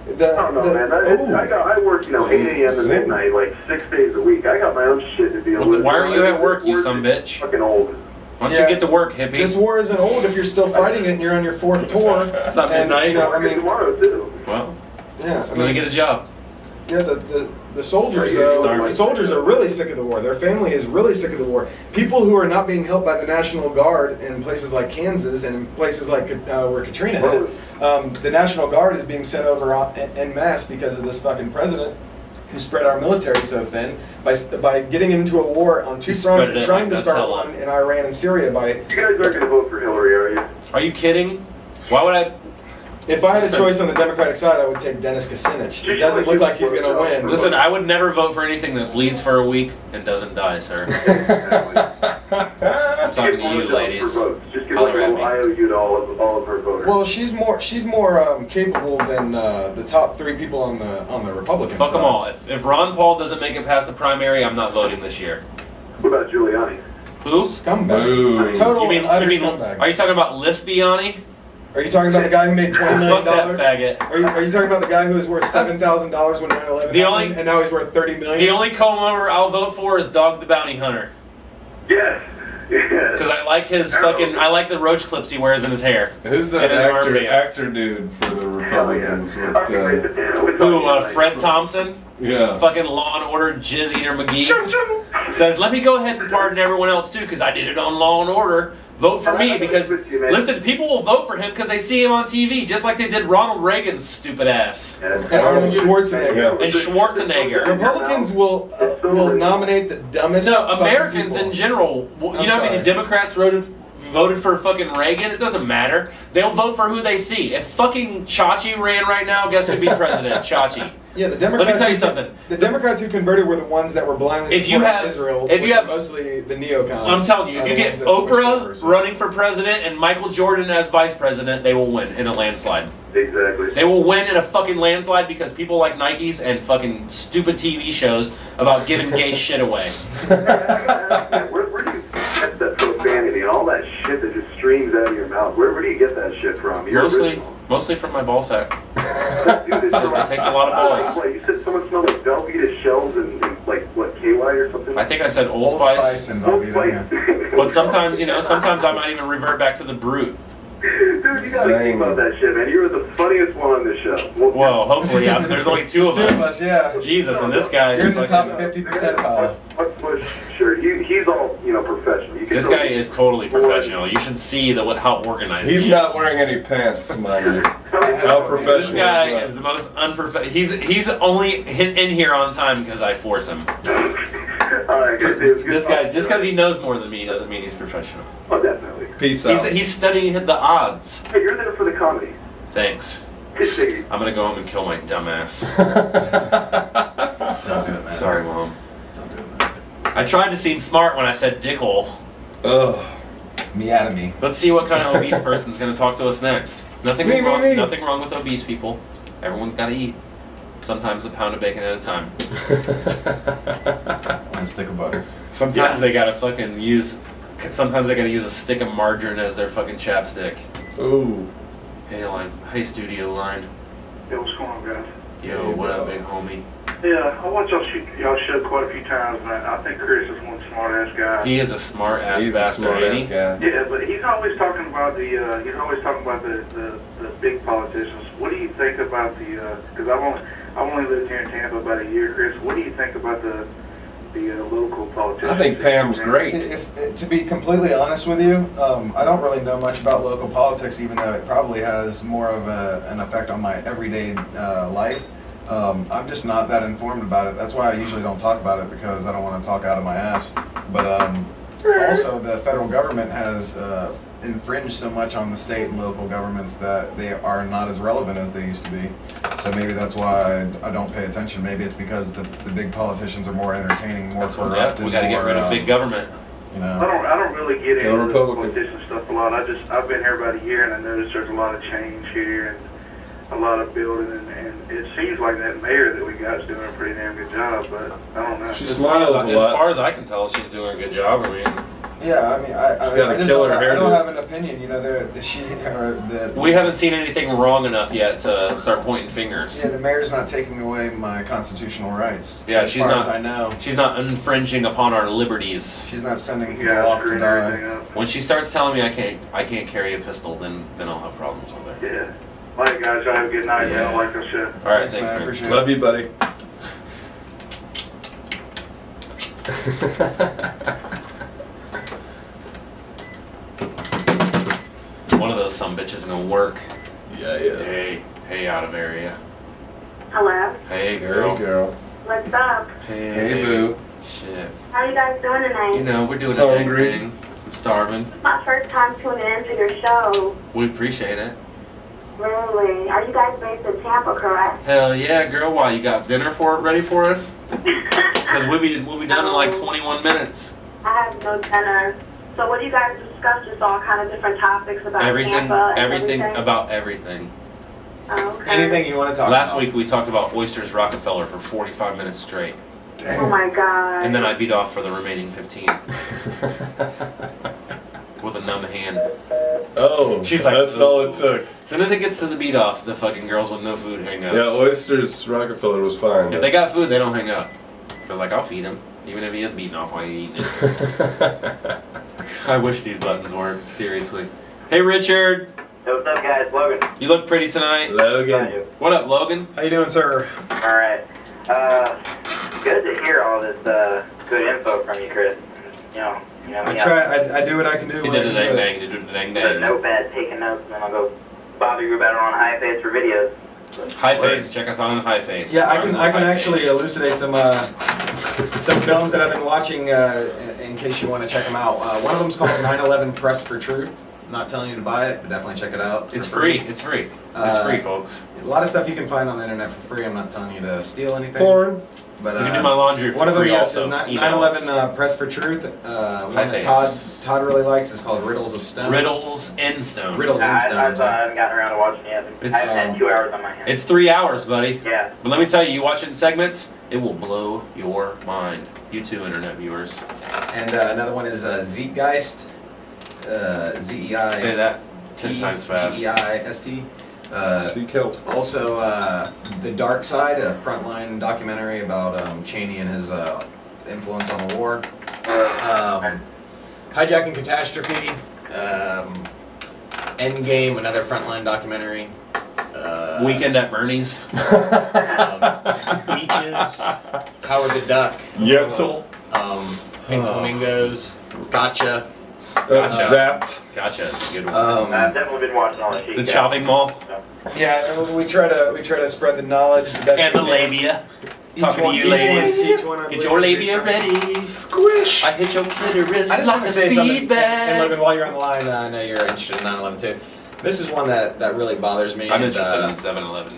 I don't know, man. I work, you know, 8 a.m. to Same. midnight, like 6 days a week. I got my own shit to deal with. Why aren't you at work, you some bitch? Fucking old. Why don't Yeah. you get to work, hippie? This war isn't old if you're still fighting it and you're on your fourth tour. It's not And, midnight. you know, I Working mean, tomorrow too. Well, yeah, I I'm gonna mean, get a job. yeah, the soldiers, Are you though, starving? the soldiers are really sick of the war. Their family is really sick of the war. People who are not being helped by the National Guard in places like Kansas and in places like where Katrina hit, the National Guard is being sent over en masse because of this fucking president who spread our military so thin by getting into a war on two He fronts spread and it trying like to start Nutella. one in Iran and Syria by. You guys aren't gonna vote for Hillary, are you? Are you kidding? Why would I? If I had a Listen. choice on the Democratic side, I would take Dennis Kucinich. It doesn't look like he's going to win. Listen, I would never vote for anything that bleeds for a week and doesn't die, sir. I'm talking to you, ladies. Just give Holler like a at little me. IOU to all of her voters. Well, she's more capable than the top three people on the Republican Fuck side. them all. If Ron Paul doesn't make it past the primary, I'm not voting this year. What about Giuliani? Who? Scumbag. Boo. Total You mean, and utter you mean scumbag. are you talking about Lispiani? Are you talking about the guy who made $20 Fuck million? that faggot. Are you talking about the guy who was worth $7,000 when 9/11 The happened, only- and now he's worth $30 million? The only comb over I'll vote for is Dog the Bounty Hunter. Yes. Yes. Because I like his fucking, I like the roach clips he wears in his hair. Who's that And his armbands. actor dude for the Republicans? With, Who, Fred Thompson? yeah. Fucking Law and Order Jizz Eater McGee says, let me go ahead and pardon everyone else too, because I did it on Law and Order. Vote for me because, listen, people will vote for him because they see him on TV, just like they did Ronald Reagan's stupid ass. And Arnold Schwarzenegger. And Schwarzenegger. Republicans will nominate the dumbest. No, fucking Americans people. in general, you know I'm how many sorry. Democrats voted for fucking Reagan? It doesn't matter. They'll vote for who they see. If fucking Chachi ran right now, guess who'd be president? Chachi. Yeah, the Democrats. Let me tell you something. The Democrats who converted were the ones that were blindly If you supporting have- Israel, if you which have- are mostly the neocons. I'm telling you, if are you the get ones that switched over, Oprah so. running for president and Michael Jordan as vice president, they will win in a landslide. Exactly. They will win in a fucking landslide because people like Nikes and fucking stupid TV shows about giving gay shit away. Where do you get that profanity and all that shit that just streams out of your mouth? Where do you get that shit from? You're original. Mostly from my ball sack. Dude, It takes a lot of boys. What, you said someone smelled like Velveeta shells and like, what, KY or something? I think I said Old Old Spice. and Old Velveeta, yeah. Spice. But sometimes, sometimes I might even revert back to the brute. Dude, you gotta keep up that shit, man. You were the funniest one on this show. Well, hopefully, yeah. There's only two of Two of us, us. yeah. Jesus, and this guy You're is in the top fucking... 50 percentile. Sure, he's all, professional. You can This guy is totally professional. You should see how organized he is. He's not wearing any pants, mind you. How professional. This guy is the most unprofessional. He's only in here on time because I force him. Alright, good. This guy, just because he knows more than me, doesn't mean he's professional. Oh, definitely. Peace out. He's studying the odds. Hey, you're there for the comedy. Thanks. Good. I'm gonna go home and kill my dumb ass. Don't do it, man. Sorry, Mom. Don't do it, man. I tried to seem smart when I said dickhole. Ugh. Me out of me. Let's see what kind of obese person's gonna talk to us next. Nothing Me. Nothing wrong with obese people. Everyone's gotta eat. Sometimes a pound of bacon at a time. And a stick of butter. Sometimes they gotta fucking use. Sometimes they gotta use a stick of margarine as their fucking chapstick. Ooh. Hey studio line. Hey, what's going on, guys? Yo, what up, big homie? Yeah, I watched y'all show quite a few times, and I think Chris is one smart ass guy. He is a smart ass He's a bastard, smart ain't ass he? guy. Yeah, but he's always talking about the big politicians. What do you think about the? Because I've only lived here in Tampa about a year, Chris. What do you think about the local politicians? I think Pam's great. To be completely honest with you, I don't really know much about local politics, even though it probably has more of an effect on my everyday life. I'm just not that informed about it. That's why I usually don't talk about it, because I don't want to talk out of my ass. But also, the federal government has infringed so much on the state and local governments that they are not as relevant as they used to be. So maybe that's why I don't pay attention. Maybe it's because the big politicians are more entertaining, more corrupt. We gotta get rid of big government. You know. I don't really get Go into the Republican. politician stuff a lot. I've been here about a year, and I noticed there's a lot of change here and a lot of building, and it seems like that mayor that we got is doing a pretty damn good job. But I don't know. She As smiles a as lot. far as I can tell, she's doing a good job. I mean, Yeah, I mean, got a I just killer don't, I don't hairdo. have an opinion. You know, we haven't seen anything wrong enough yet to start pointing fingers. Yeah, the mayor's not taking away my constitutional rights. Yeah, as she's far not- as I know. She's not infringing upon our liberties. She's not sending You people guys off to screwing die. everything up. When she starts telling me I can't carry a pistol, then I'll have problems with her. Yeah. All right, guys. Y'all have a good night. Yeah. I like our show. All right, Thanks, thanks, man. man. Appreciate Love you, buddy. One of those sumbitches gonna work. Yeah. Hey, out of area. Hello. Hey, girl. Hey, girl. What's up? Hey, boo. Shit. How you guys doing tonight? You know, we're doing a big Hungry. thing. I'm starving. It's my first time tuning into your show. We appreciate it. Really? Are you guys based in Tampa, correct? Hell yeah, girl. Why, you got dinner ready for us? Because we'll be done in like 21 minutes. I have no dinner. So what do you guys discuss? Just all kind of different topics about Tampa and Everything about everything. Oh, okay. Anything you want to talk Last about. week we talked about Oysters Rockefeller for 45 minutes straight. Oh my God. And then I beat off for the remaining 15. With a numb hand. Oh, She's like, that's all it took. As soon as it gets to the beat off, the fucking girls with no food hang up. Yeah, Oysters Rockefeller was fine. If they got food, they don't hang up. They're like, I'll feed him. Even if he is beating off while he's eating it. I wish these buttons worked, seriously. Hey, Richard. Hey, what's up, guys? Logan. You look pretty tonight. Logan. What up, Logan? How you doing, sir? All right. Good to hear all this good info from you, Chris. I try. I do what I can do. He when I did a can do dang it. dang. He did a dang The dang. notepad taking notes, and then I'll go bother you about it on High Face for videos. High Face. Check us out on High Face. Yeah, I can High actually Face. elucidate some films that I've been watching in case you want to check them out. One of them's called 9/11 Press for Truth. I'm not telling you to buy it, but definitely check it out. It's for free. It's free. It's free, folks. A lot of stuff you can find on the internet for free. I'm not telling you to steal anything. Porn. But You can do my laundry for one of them, free yes, also. is Email us. 9/11 Press for Truth. One that face. Todd really likes is called Riddles of Stone. Riddles and Stone. Riddles and Stone. I haven't gotten around to watching it yet. I It's, haven't had 2 hours on my hands. It's 3 hours, buddy. Yeah. But let me tell you, you watch it in segments, it will blow your mind. You too, internet viewers. And another one is Zeitgeist. Z-E-I. Say that 10 times fast. G-E-I-S-T. Seek help. Also, The Dark Side, a frontline documentary about Cheney and his influence on the war. Hijacking Catastrophe. Endgame, another frontline documentary. Weekend at Bernie's. Beaches. Howard the Duck. Yentl. Pink Flamingos. Gotcha. Zapped. Gotcha. Good one. I've definitely been watching all that shit. The chopping mall Yeah, we try to spread the knowledge the best and we the can. labia. Each Talking one- to you, each one- ladies. each one, I Get believe, your is labia different. ready. Squish. I hit your clitoris I just like want a to say something, speed bag. and Logan, while you're on the line, I know you're interested in 9/11 too. This is one that really bothers me. I'm and, interested in 7-Eleven.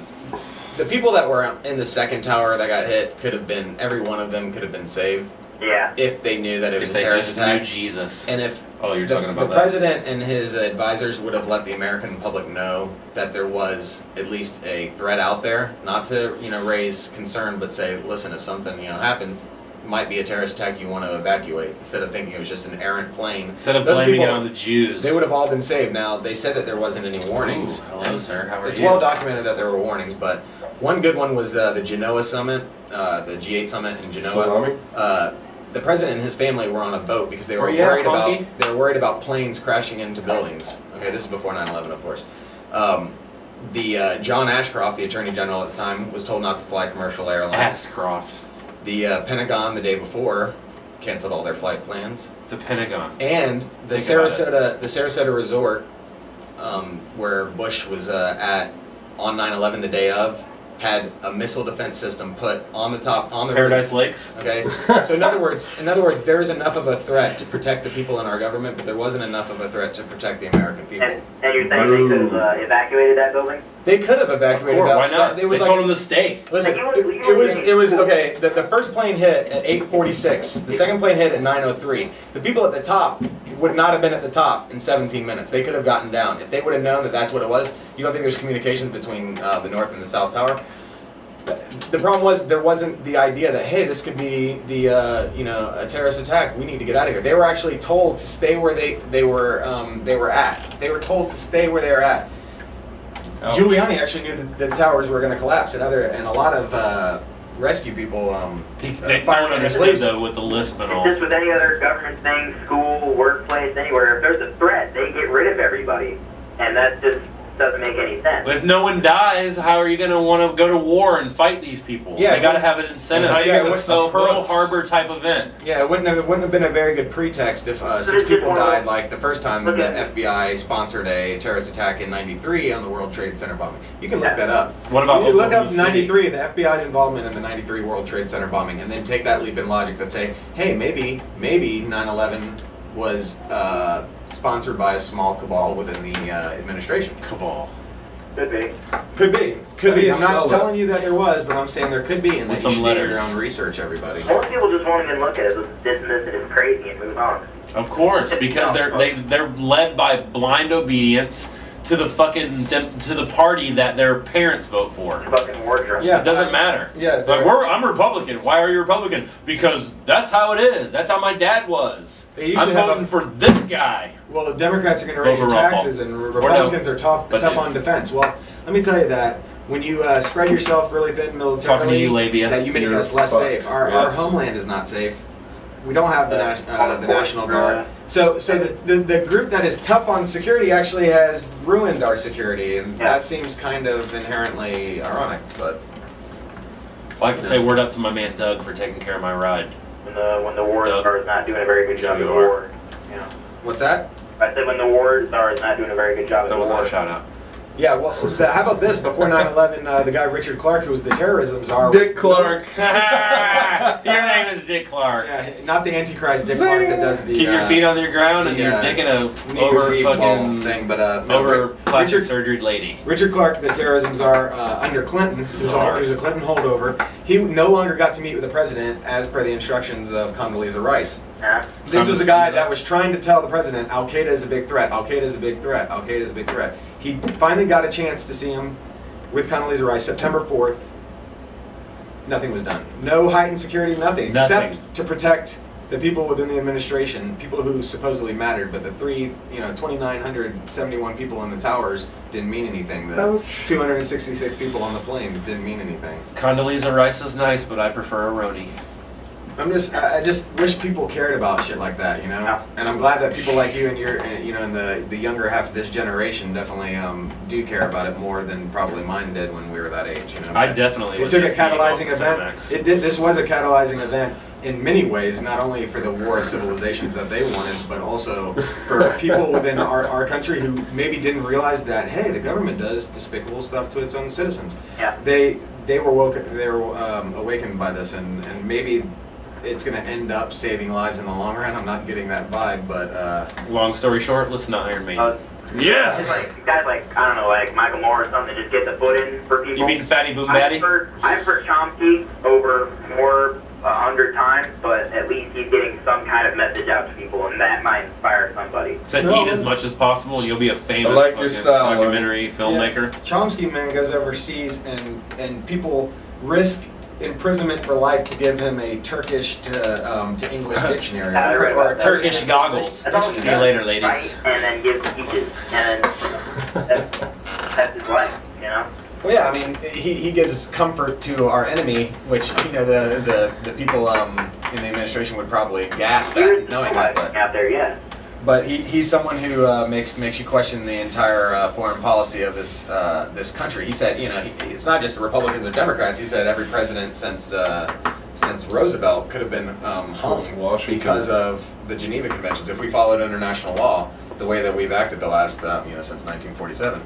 The people that were in the second tower that got hit could have been, every one of them could have been saved Yeah. if they knew that it was If a they terrorist just knew attack. Jesus. And if Oh, you're the talking about that. president and his advisors would have let the American public know that there was at least a threat out there, not to raise concern, but say, listen, if something happens, might be a terrorist attack, you want to evacuate, instead of thinking it was just an errant plane. Instead of Those blaming it people- on the Jews. They would have all been saved. Now, they said that there wasn't any warnings. Ooh, hello, sir. How are It's you? well documented that there were warnings, but one good one was the Genoa summit, the G8 summit in Genoa. Salami. The president and his family were on a boat because they were Oh, yeah, worried honky. about planes crashing into buildings. Okay, this is before 9/11, of course. John Ashcroft, the Attorney General at the time, was told not to fly commercial airlines. Ashcroft. The Pentagon the day before canceled all their flight plans. The Pentagon. And the Think about Sarasota resort, where Bush was at on 9/11 the day of, had a missile defense system put on the top on the Paradise roof. Lakes. Okay, so in other words, there is enough of a threat to protect the people in our government, but there wasn't enough of a threat to protect the American people. And you're saying they could have evacuated that building? They could have evacuated. Of course, why not? It They was told them to stay. Listen, it was okay. The first plane hit at 8:46. The second plane hit at 9:03. The people at the top would not have been at the top in 17 minutes. They could have gotten down if they would have known that that's what it was. You don't think there's communication between the North and the South Tower? The problem was there wasn't the idea that, hey, this could be a terrorist attack. We need to get out of here. They were actually told to stay where they were at. They were told to stay where they were at. Oh. Giuliani actually knew that the towers were going to collapse, and a lot of rescue people. They firemen don't and understand police. though with the lisp and all. Just with any other government thing, school, workplace, anywhere, if there's a threat, they get rid of everybody. And that just doesn't make any sense. If no one dies, how are you going to want to go to war and fight these people? Yeah, they got to have an incentive. How you Yeah, gonna what's A Pearl suppress? Harbor type event. Yeah, it wouldn't have been a very good pretext if 6 people died, like the first time the FBI sponsored a terrorist attack in '93 on the World Trade Center bombing. You can look that up. What about you look up Oklahoma City? '93, the FBI's involvement in the '93 World Trade Center bombing, and then take that leap in logic that say, hey, maybe 9/11 was sponsored by a small cabal within the administration. Cabal. Could be. Could be. How do you I'm not spell telling you that there was, but I'm saying there could be, and With that you some should do your letters. own research, everybody. Most people just won't even look at it. Just dismiss it as crazy and move on. Of course, because they're led by blind obedience to the to the party that their parents vote for. Fucking wardrobe. Yeah. It doesn't matter. Yeah, Like I'm Republican. Why are you Republican? Because that's how it is. That's how my dad was. They usually I'm have voting a- for this guy. Well, the Democrats are going to raise your Vote for Ron taxes, Paul. and Or no, Republicans are tough but they- on defense. Well, let me tell you that when you spread yourself really thin Talking to you, militarily, labia. that you make You're us less fucked. safe. Our Yes. homeland is not safe. We don't have the National Guard. Yeah. So the group that is tough on security actually has ruined our security, and Yeah. that seems kind of inherently ironic. But I'd like to say word up to my man Doug for taking care of my ride. When the war star is not doing a very good job of the You are. war. You know. what's that? I said when the war star is not doing a very good job of That the was war. our shout out. Yeah, well, how about this? Before 9/11, the guy Richard Clark, who was the terrorism czar, Dick Clark. Your name is Dick Clark. Yeah, not the Antichrist Dick Clark that does the. Keep your feet on the ground and you're dicking a New over Year's Eve fucking thing, but over plastic Richard, surgery lady. Richard Clark, the terrorism czar under Clinton, he was a Clinton holdover. He no longer got to meet with the president as per the instructions of Condoleezza Rice. This was a guy that was trying to tell the president, Al Qaeda is a big threat. Al Qaeda is a big threat. Al Qaeda is a big threat. He finally got a chance to see him with Condoleezza Rice, September 4th. Nothing was done. No heightened security, nothing. Except to protect the people within the administration, people who supposedly mattered, but the 2,971 people in the towers didn't mean anything. The 266 people on the planes didn't mean anything. Condoleezza Rice is nice, but I prefer a Roni. I just wish people cared about shit like that, you know? And I'm glad that people like you and and the younger half of this generation definitely do care about it more than probably mine did when we were that age, you know? I definitely. It took a catalyzing event. This was a catalyzing event in many ways, not only for the war of civilizations that they wanted, but also for people within our country who maybe didn't realize that, hey, the government does despicable stuff to its own citizens. Yeah. They were awakened by this, and maybe it's going to end up saving lives in the long run. I'm not getting that vibe, but long story short, listen to Iron Maiden. Yeah. Like guys like I don't know, like Michael Moore or something, just get the foot in for people. You mean Fatty Boom Batty? I've heard Chomsky over more 100 times, but at least he's getting some kind of message out to people, and that might inspire somebody. To eat as much as possible, and you'll be a famous documentary filmmaker. Yeah. Chomsky, man, goes overseas, and people risk imprisonment for life to give him a Turkish to English dictionary or Turkish goggles. See you later, ladies. Right? And then give speeches, and that's his life, you know. Well, yeah, I mean, he gives comfort to our enemy, which the people in the administration would probably gasp at knowing that. But out there, yeah. But he's someone who makes you question the entire foreign policy of this country. He said, it's not just the Republicans or Democrats. He said every president since Roosevelt could have been hung because of the Geneva Conventions. If we followed international law the way that we've acted the last since 1947.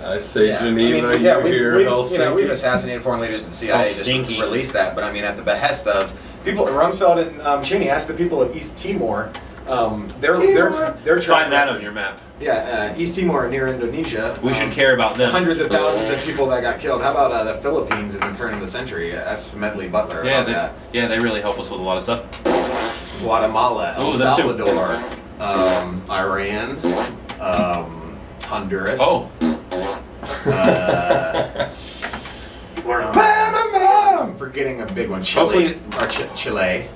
I say Geneva, we've assassanated foreign leaders, and CIA just released that. But I mean, at the behest of people, Rumsfeld and Cheney asked the people of East Timor. They're trying. Find that on your map. Yeah, East Timor near Indonesia. We should care about them. Hundreds of thousands of people that got killed. How about the Philippines in the turn of the century? That's Medley Butler about that. Yeah, they really help us with a lot of stuff. Guatemala, El Salvador, Iran, Honduras. Oh. Panama! I'm forgetting a big one. Chile. Chile.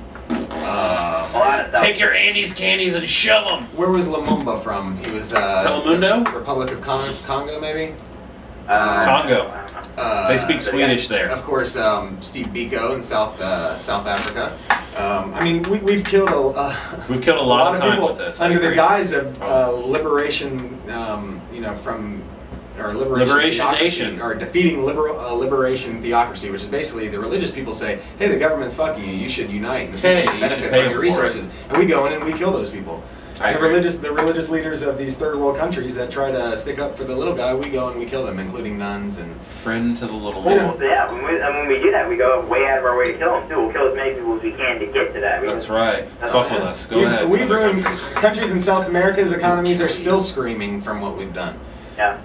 Take your Andes candies and shove them. Where was Lumumba from? He was Telemundo? Republic of Congo, maybe? Congo. They speak Swedish there. Of course, Steve Biko in South Africa. I mean, we've killed a lot of time people with this. under the guise of liberation, from or liberation nation, or defeating liberation theocracy, which is basically the religious people say, hey, the government's fucking you, you should unite, and the people should benefit from your resources, and we go in and we kill those people. The religious leaders of these third world countries that try to stick up for the little guy, we go and we kill them, including nuns and friend to the little man. Well, yeah, when we do that, we go way out of our way to kill them too. We'll kill as many people as we can to get to that. That's right. Fuck with us. Go ahead. We've ruined countries in South America's economies are still screaming from what we've done. Yeah.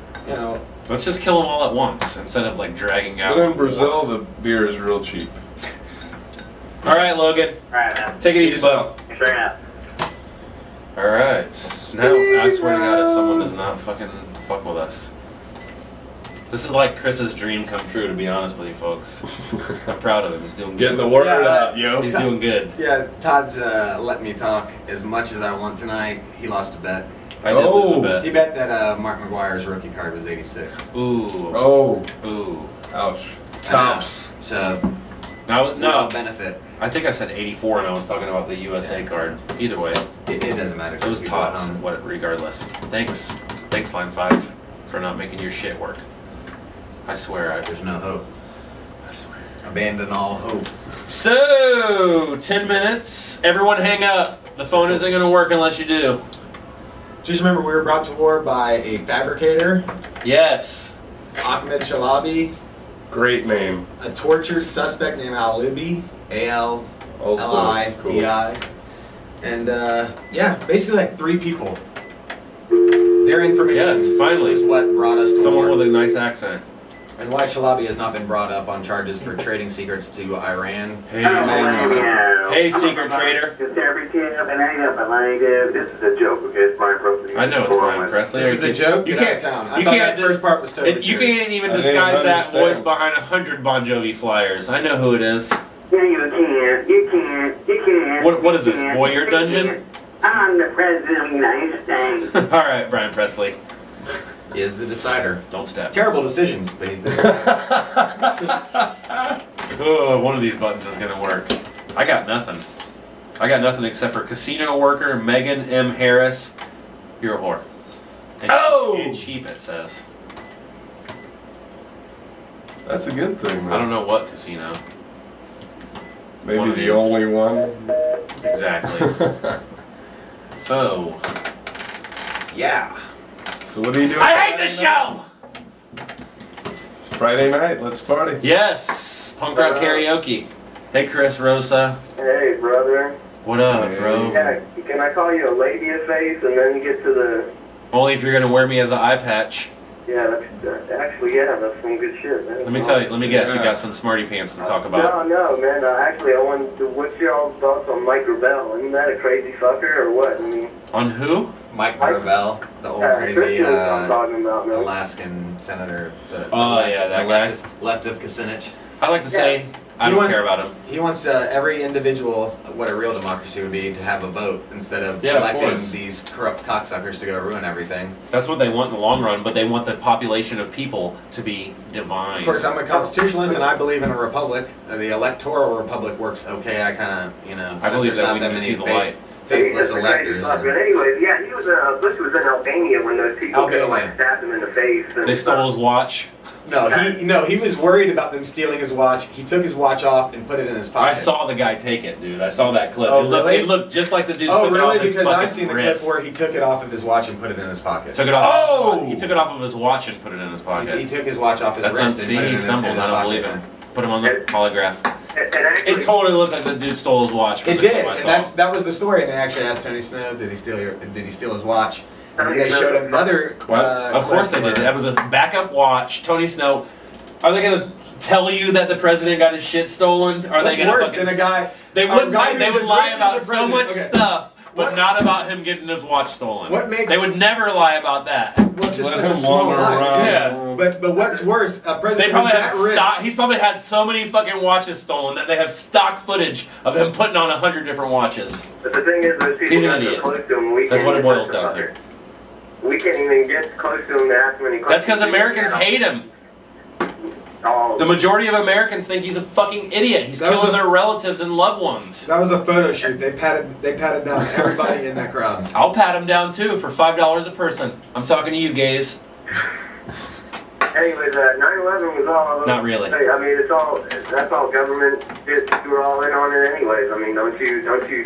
Let's just kill them all at once instead of like dragging out. But in Brazil, the beer is real cheap. All right, Logan. All right, man. Take it easy, bud. Sure enough. All right. Now, I swear to God, if someone does not fucking fuck with us. This is like Chris's dream come true, to be honest with you folks. I'm proud of him. He's doing good. Getting the word out, yo. He's doing good. Yeah, Todd's let me talk as much as I want tonight. He lost a bet. I did lose a bet. He bet that Mark McGuire's rookie card was 86. Ooh. Oh. Ooh. Ouch. Tops. So, no benefit. I think I said 84 and I was talking about the USA card. Either way. It doesn't matter. It was tops, regardless. Thanks, Line 5, for not making your shit work. I swear. There's no hope. I swear. Abandon all hope. So, 10 minutes. Everyone hang up. The phone isn't going to work unless you do. Just remember, we were brought to war by a fabricator, Yes. Ahmed Chalabi, Great name. a tortured suspect named Al-Libi, A-L-L-I-B-I, and yeah, basically like 3 people. Their information Yes, finally. is what brought us to Someone war. with a nice accent. And why Chalabi has not been brought up on charges for trading secrets to Iran. Hey, hey, secret trader. This is a joke, okay? It's Brian Presley. I know it's Brian Presley. This is a joke? You Get out can't. of town. I You thought can't. that first part was totally You serious. can't even I didn't disguise that understand. voice behind 100 Bon Jovi flyers. I know who it is. Yeah, you can't. You can't. What is this? Voyeur Dungeon? I'm the president of the United States. All right, Brian Presley. He is the decider. Don't stab. Terrible decisions, but he's the decider. Oh, one of these buttons is gonna work. I got nothing. I got nothing except for casino worker Megan M. Harris. You're a whore. And, and cheap, it says. That's a good thing, though. I don't know what casino. Maybe one of the these. only one. Exactly. So. Yeah. So what are you doing? I hate this show! Friday night, let's party. Yes! Punk rock karaoke. Hey, Chris Rosa. Hey, brother. What up, bro? Yeah, can I call you a lady face and then get to the... Only if you're gonna wear me as an eye patch. Yeah, actually, yeah, that's some good shit, man. Let me tell you, let me guess, you got some smarty pants to talk about. No, man, actually, I wanted to, what's your all thoughts on Mike Gravel? Isn't that a crazy fucker, or what? I mean... On who? Mike Gravel, the old crazy Chris knows what I'm talking about, man. Alaskan senator. The yeah, that guy. Left of Kucinich. I like to say, I don't care about him. He wants every individual, what a real democracy would be, to have a vote instead of Yeah, of electing course. these corrupt cocksuckers to go ruin everything. That's what they want in the long run, but they want the population of people to be divine. Of course, I'm a constitutionalist and I believe in a republic. The electoral republic works okay. I kind of, I believe there's that not we need to see the light. faithless electors. But anyways, yeah, he was Bush was in Albania when those people Albania. stabbed him in the face. And They stole his watch. No, he was worried about them stealing his watch. He took his watch off and put it in his pocket. I saw the guy take it, dude. I saw that clip. Oh, It really? looked just like the dude Oh, took it off really? his Because fucking I've seen the wrist. clip where he took it off of his watch and put it in his pocket. Took it off. He took it off of his watch and put it in his pocket. He took his watch off his That's wrist and see, put it he in stumbled. his I don't pocket. believe him. Put him on the polygraph. And actually, It totally looked like the dude stole his watch. From It the did, clip I and saw. that was the story. And they actually asked Tony Snow, did he steal his watch? And then they showed him another. Of course they did. That was a backup watch. Tony Snow. Are they gonna tell you that the president got his shit stolen? Are What's they gonna worse fucking? than a guy? They a wouldn't. guy They who's would as lie rich as about the so president. much Okay. stuff, but What? not about him getting his watch stolen. What makes- They would never lie about that. Well, it's just Let such a him small wander lie. around. Yeah. But what's worse, a They president probably who's have that rich. stock. He's probably had so many fucking watches stolen that they have stock footage of him putting on 100 different watches. but the thing is, those people He's an got so idiot. close to him, we That's can't what it even boils touch down the to. fucker. We can't even get close to him to ask him any questions. That's because Americans hate him. Oh, The majority of Americans think he's a fucking idiot. He's That was killing a- their relatives and loved ones. That was a photo shoot. They patted down everybody in that crowd. I'll pat him down too for $5 a person. I'm talking to you, gays. anyways, 9/11 was all. Not really. Hey, I mean, that's all government shit. You were all in on it, anyways. I mean, don't you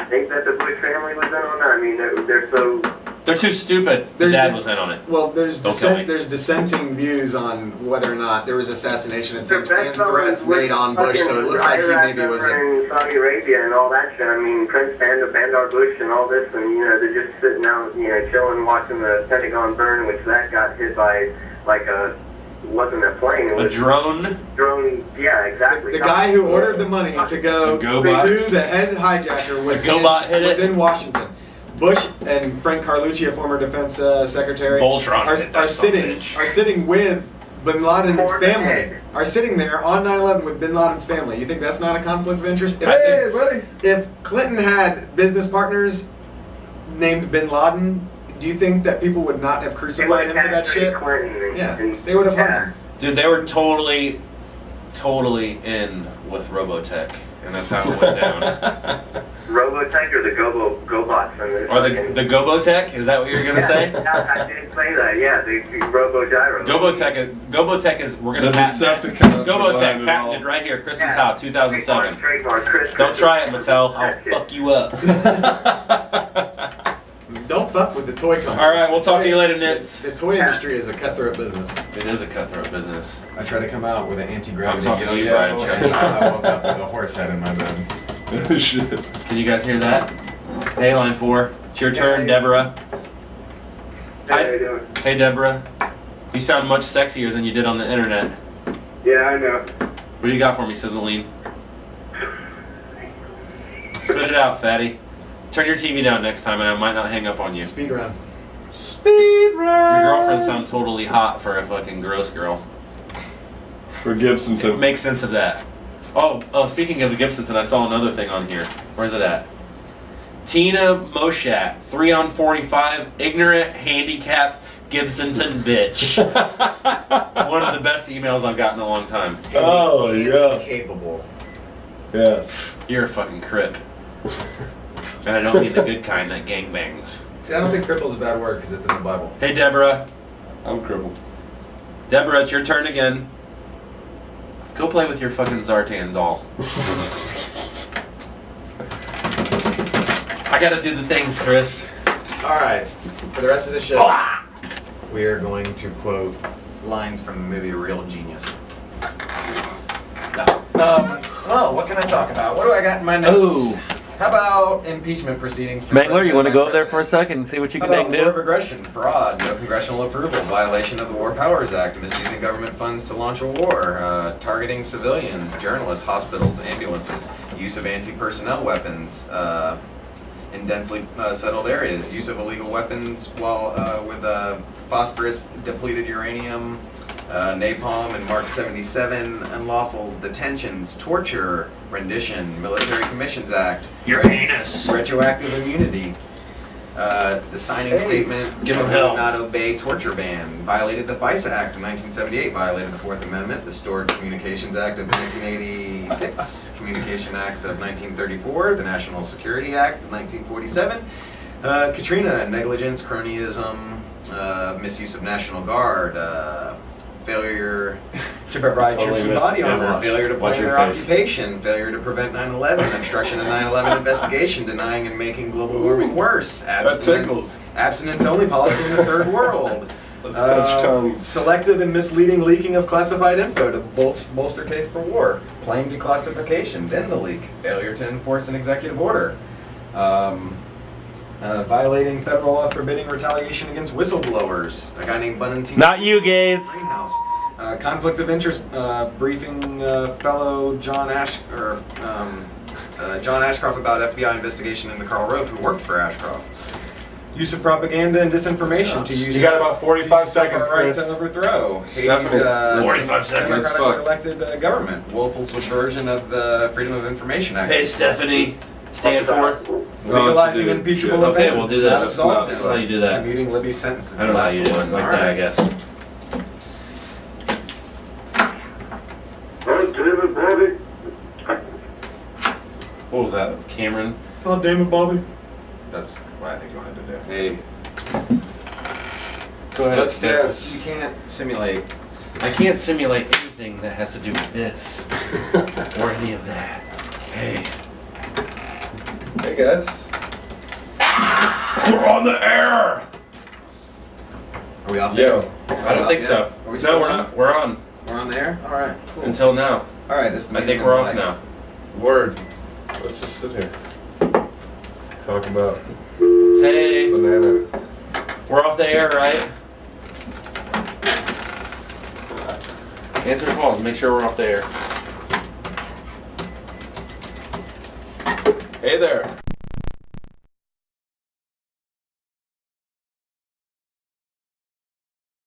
think that the Bush family was in on that? I mean, they're so. They're too stupid. There's Dad the- was in on it. Well, there's Don't tell me. dissenting views on whether or not there was assassination attempts The and best fellows threats with made on Bush. So it looks like he Iraq maybe was. over in Saudi Arabia and all that shit. I mean, Prince Bandar Bush and all this, and they're just sitting out, chilling, watching the Pentagon burn, which that got hit by like wasn't a plane. It A was drone? drone. Yeah, exactly. The guy who ordered the money to go The GoBot. to the head hijacker was The GoBot hit was it? in Washington. Bush and Frank Carlucci, a former defense secretary, Voltron hit that are sitting with Bin Laden's family. Are sitting there on 9/11 with Bin Laden's family. You think that's not a conflict of interest? Hey, buddy. If Clinton had business partners named Bin Laden, do you think that people would not have crucified him for that shit? Yeah, they would have hung him. Dude, they were totally in with Robotech. And that's how it went down. Robotech or the GoBots from the Or the Gobotech? Is that what you're gonna say? I did say that. Yeah, the RoboGyro. Gobotech is we're gonna The patent it. Decepticons Gobotech provided patented all. right here, Chris and Tao, 2007. Trademark, Chris. Don't try it, Mattel. I'll fuck you up. Don't fuck with The toy company. All right, we'll talk to you later, Nits. The toy industry is a cutthroat business. It is a cutthroat business. I try to come out with an anti-gravity I'm talking to you, yo-yo, Brian. and I woke up with a horse head in my bed. Shit. Can you guys hear that? Hey, line 4. It's your turn, Deborah. Hey, how you doing? Hey, Deborah. You sound much sexier than you did on the internet. Yeah, I know. What do you got for me, Sizzling? Spit it out, fatty. Turn your TV down next time and I might not hang up on you. Speed run. Speed run. Your girlfriend sounds totally hot for a fucking gross girl. For Gibson. Make sense of that. Oh, speaking of the Gibsonton, I saw another thing on here. Where's it at? Tina Moshat, 3 on 45, ignorant, handicapped, Gibsonton bitch. One of the best emails I've gotten in a long time. Oh, yeah. Capable. Yeah. You're a fucking crip. And I don't mean the good kind that gangbangs. See, I don't think cripple's a bad word because it's in the Bible. Hey, Deborah. I'm crippled. Deborah, it's your turn again. Go play with your fucking Zartan doll. I gotta do the thing, Chris. Alright, for the rest of the show, we are going to quote lines from the movie Real Genius. Well, what can I talk about? What do I got in my notes? How about impeachment proceedings? For Mangler, you want to go up there President? for a second and see what you How can about make war of do? aggression, fraud, no congressional approval, violation of the War Powers Act, misusing government funds to launch a war, targeting civilians, journalists, hospitals, ambulances, use of anti-personnel weapons in densely settled areas, use of illegal weapons while with phosphorus, depleted uranium, napalm and Mark 77, unlawful detentions, torture, rendition, Military Commissions Act, Your anus. retroactive immunity, the signing statement, Give 'em hell. not obey torture ban, violated the FISA Act of 1978, violated the Fourth Amendment, the Stored Communications Act of 1986, Communication Acts of 1934, the National Security Act of 1947, Katrina, negligence, cronyism, misuse of National Guard, failure to provide Totally troops with missed. body Yeah, armor, watch. failure to Watch plan your their face. occupation, failure to prevent 9/11, obstruction of 9/11 investigation, denying and making global warming worse, tickles. abstinence-only policy in the third world, Let's touch tongues. selective and misleading leaking of classified info to bolster case for war, plain declassification, then the leak, failure to enforce an executive order, violating federal laws forbidding retaliation against whistleblowers, a guy named Bunnantine. Not you, gays. Greenhouse. Conflict of interest briefing fellow John Ashcroft about FBI investigation into Karl Rove, who worked for Ashcroft. Use of propaganda and disinformation to use. You got about 45 to use our seconds, right Chris. to overthrow. Stephanie. Hades, 45 seconds. democratically elected government. Willful subversion of the Freedom of Information Act. Hey, Stephanie. Stand forth. Legalizing No, impeachable shit. Okay, offenses. we'll do that. does not absolve That's That's him. how you do that. Commuting Libby's sentences. I don't know how you do it like that, I guess. Oh, David, Bobby. What was that, Cameron? God damn it, Bobby. That's what I think you wanted to do. Hey, Go ahead. let's dance. You can't simulate. I can't simulate anything that has to do with this or any of that. Hey. Hey guys. We're on the air! Are we off Yo. I don't think so. Are we No, still we're on? not. We're on. We're on the air? Alright, cool. Until now. Alright, this is I think we're off now. Word. Let's just sit here. Talk about Hey, banana. we're off the air, right? Answer the calls. Make sure we're off the air. Hey there.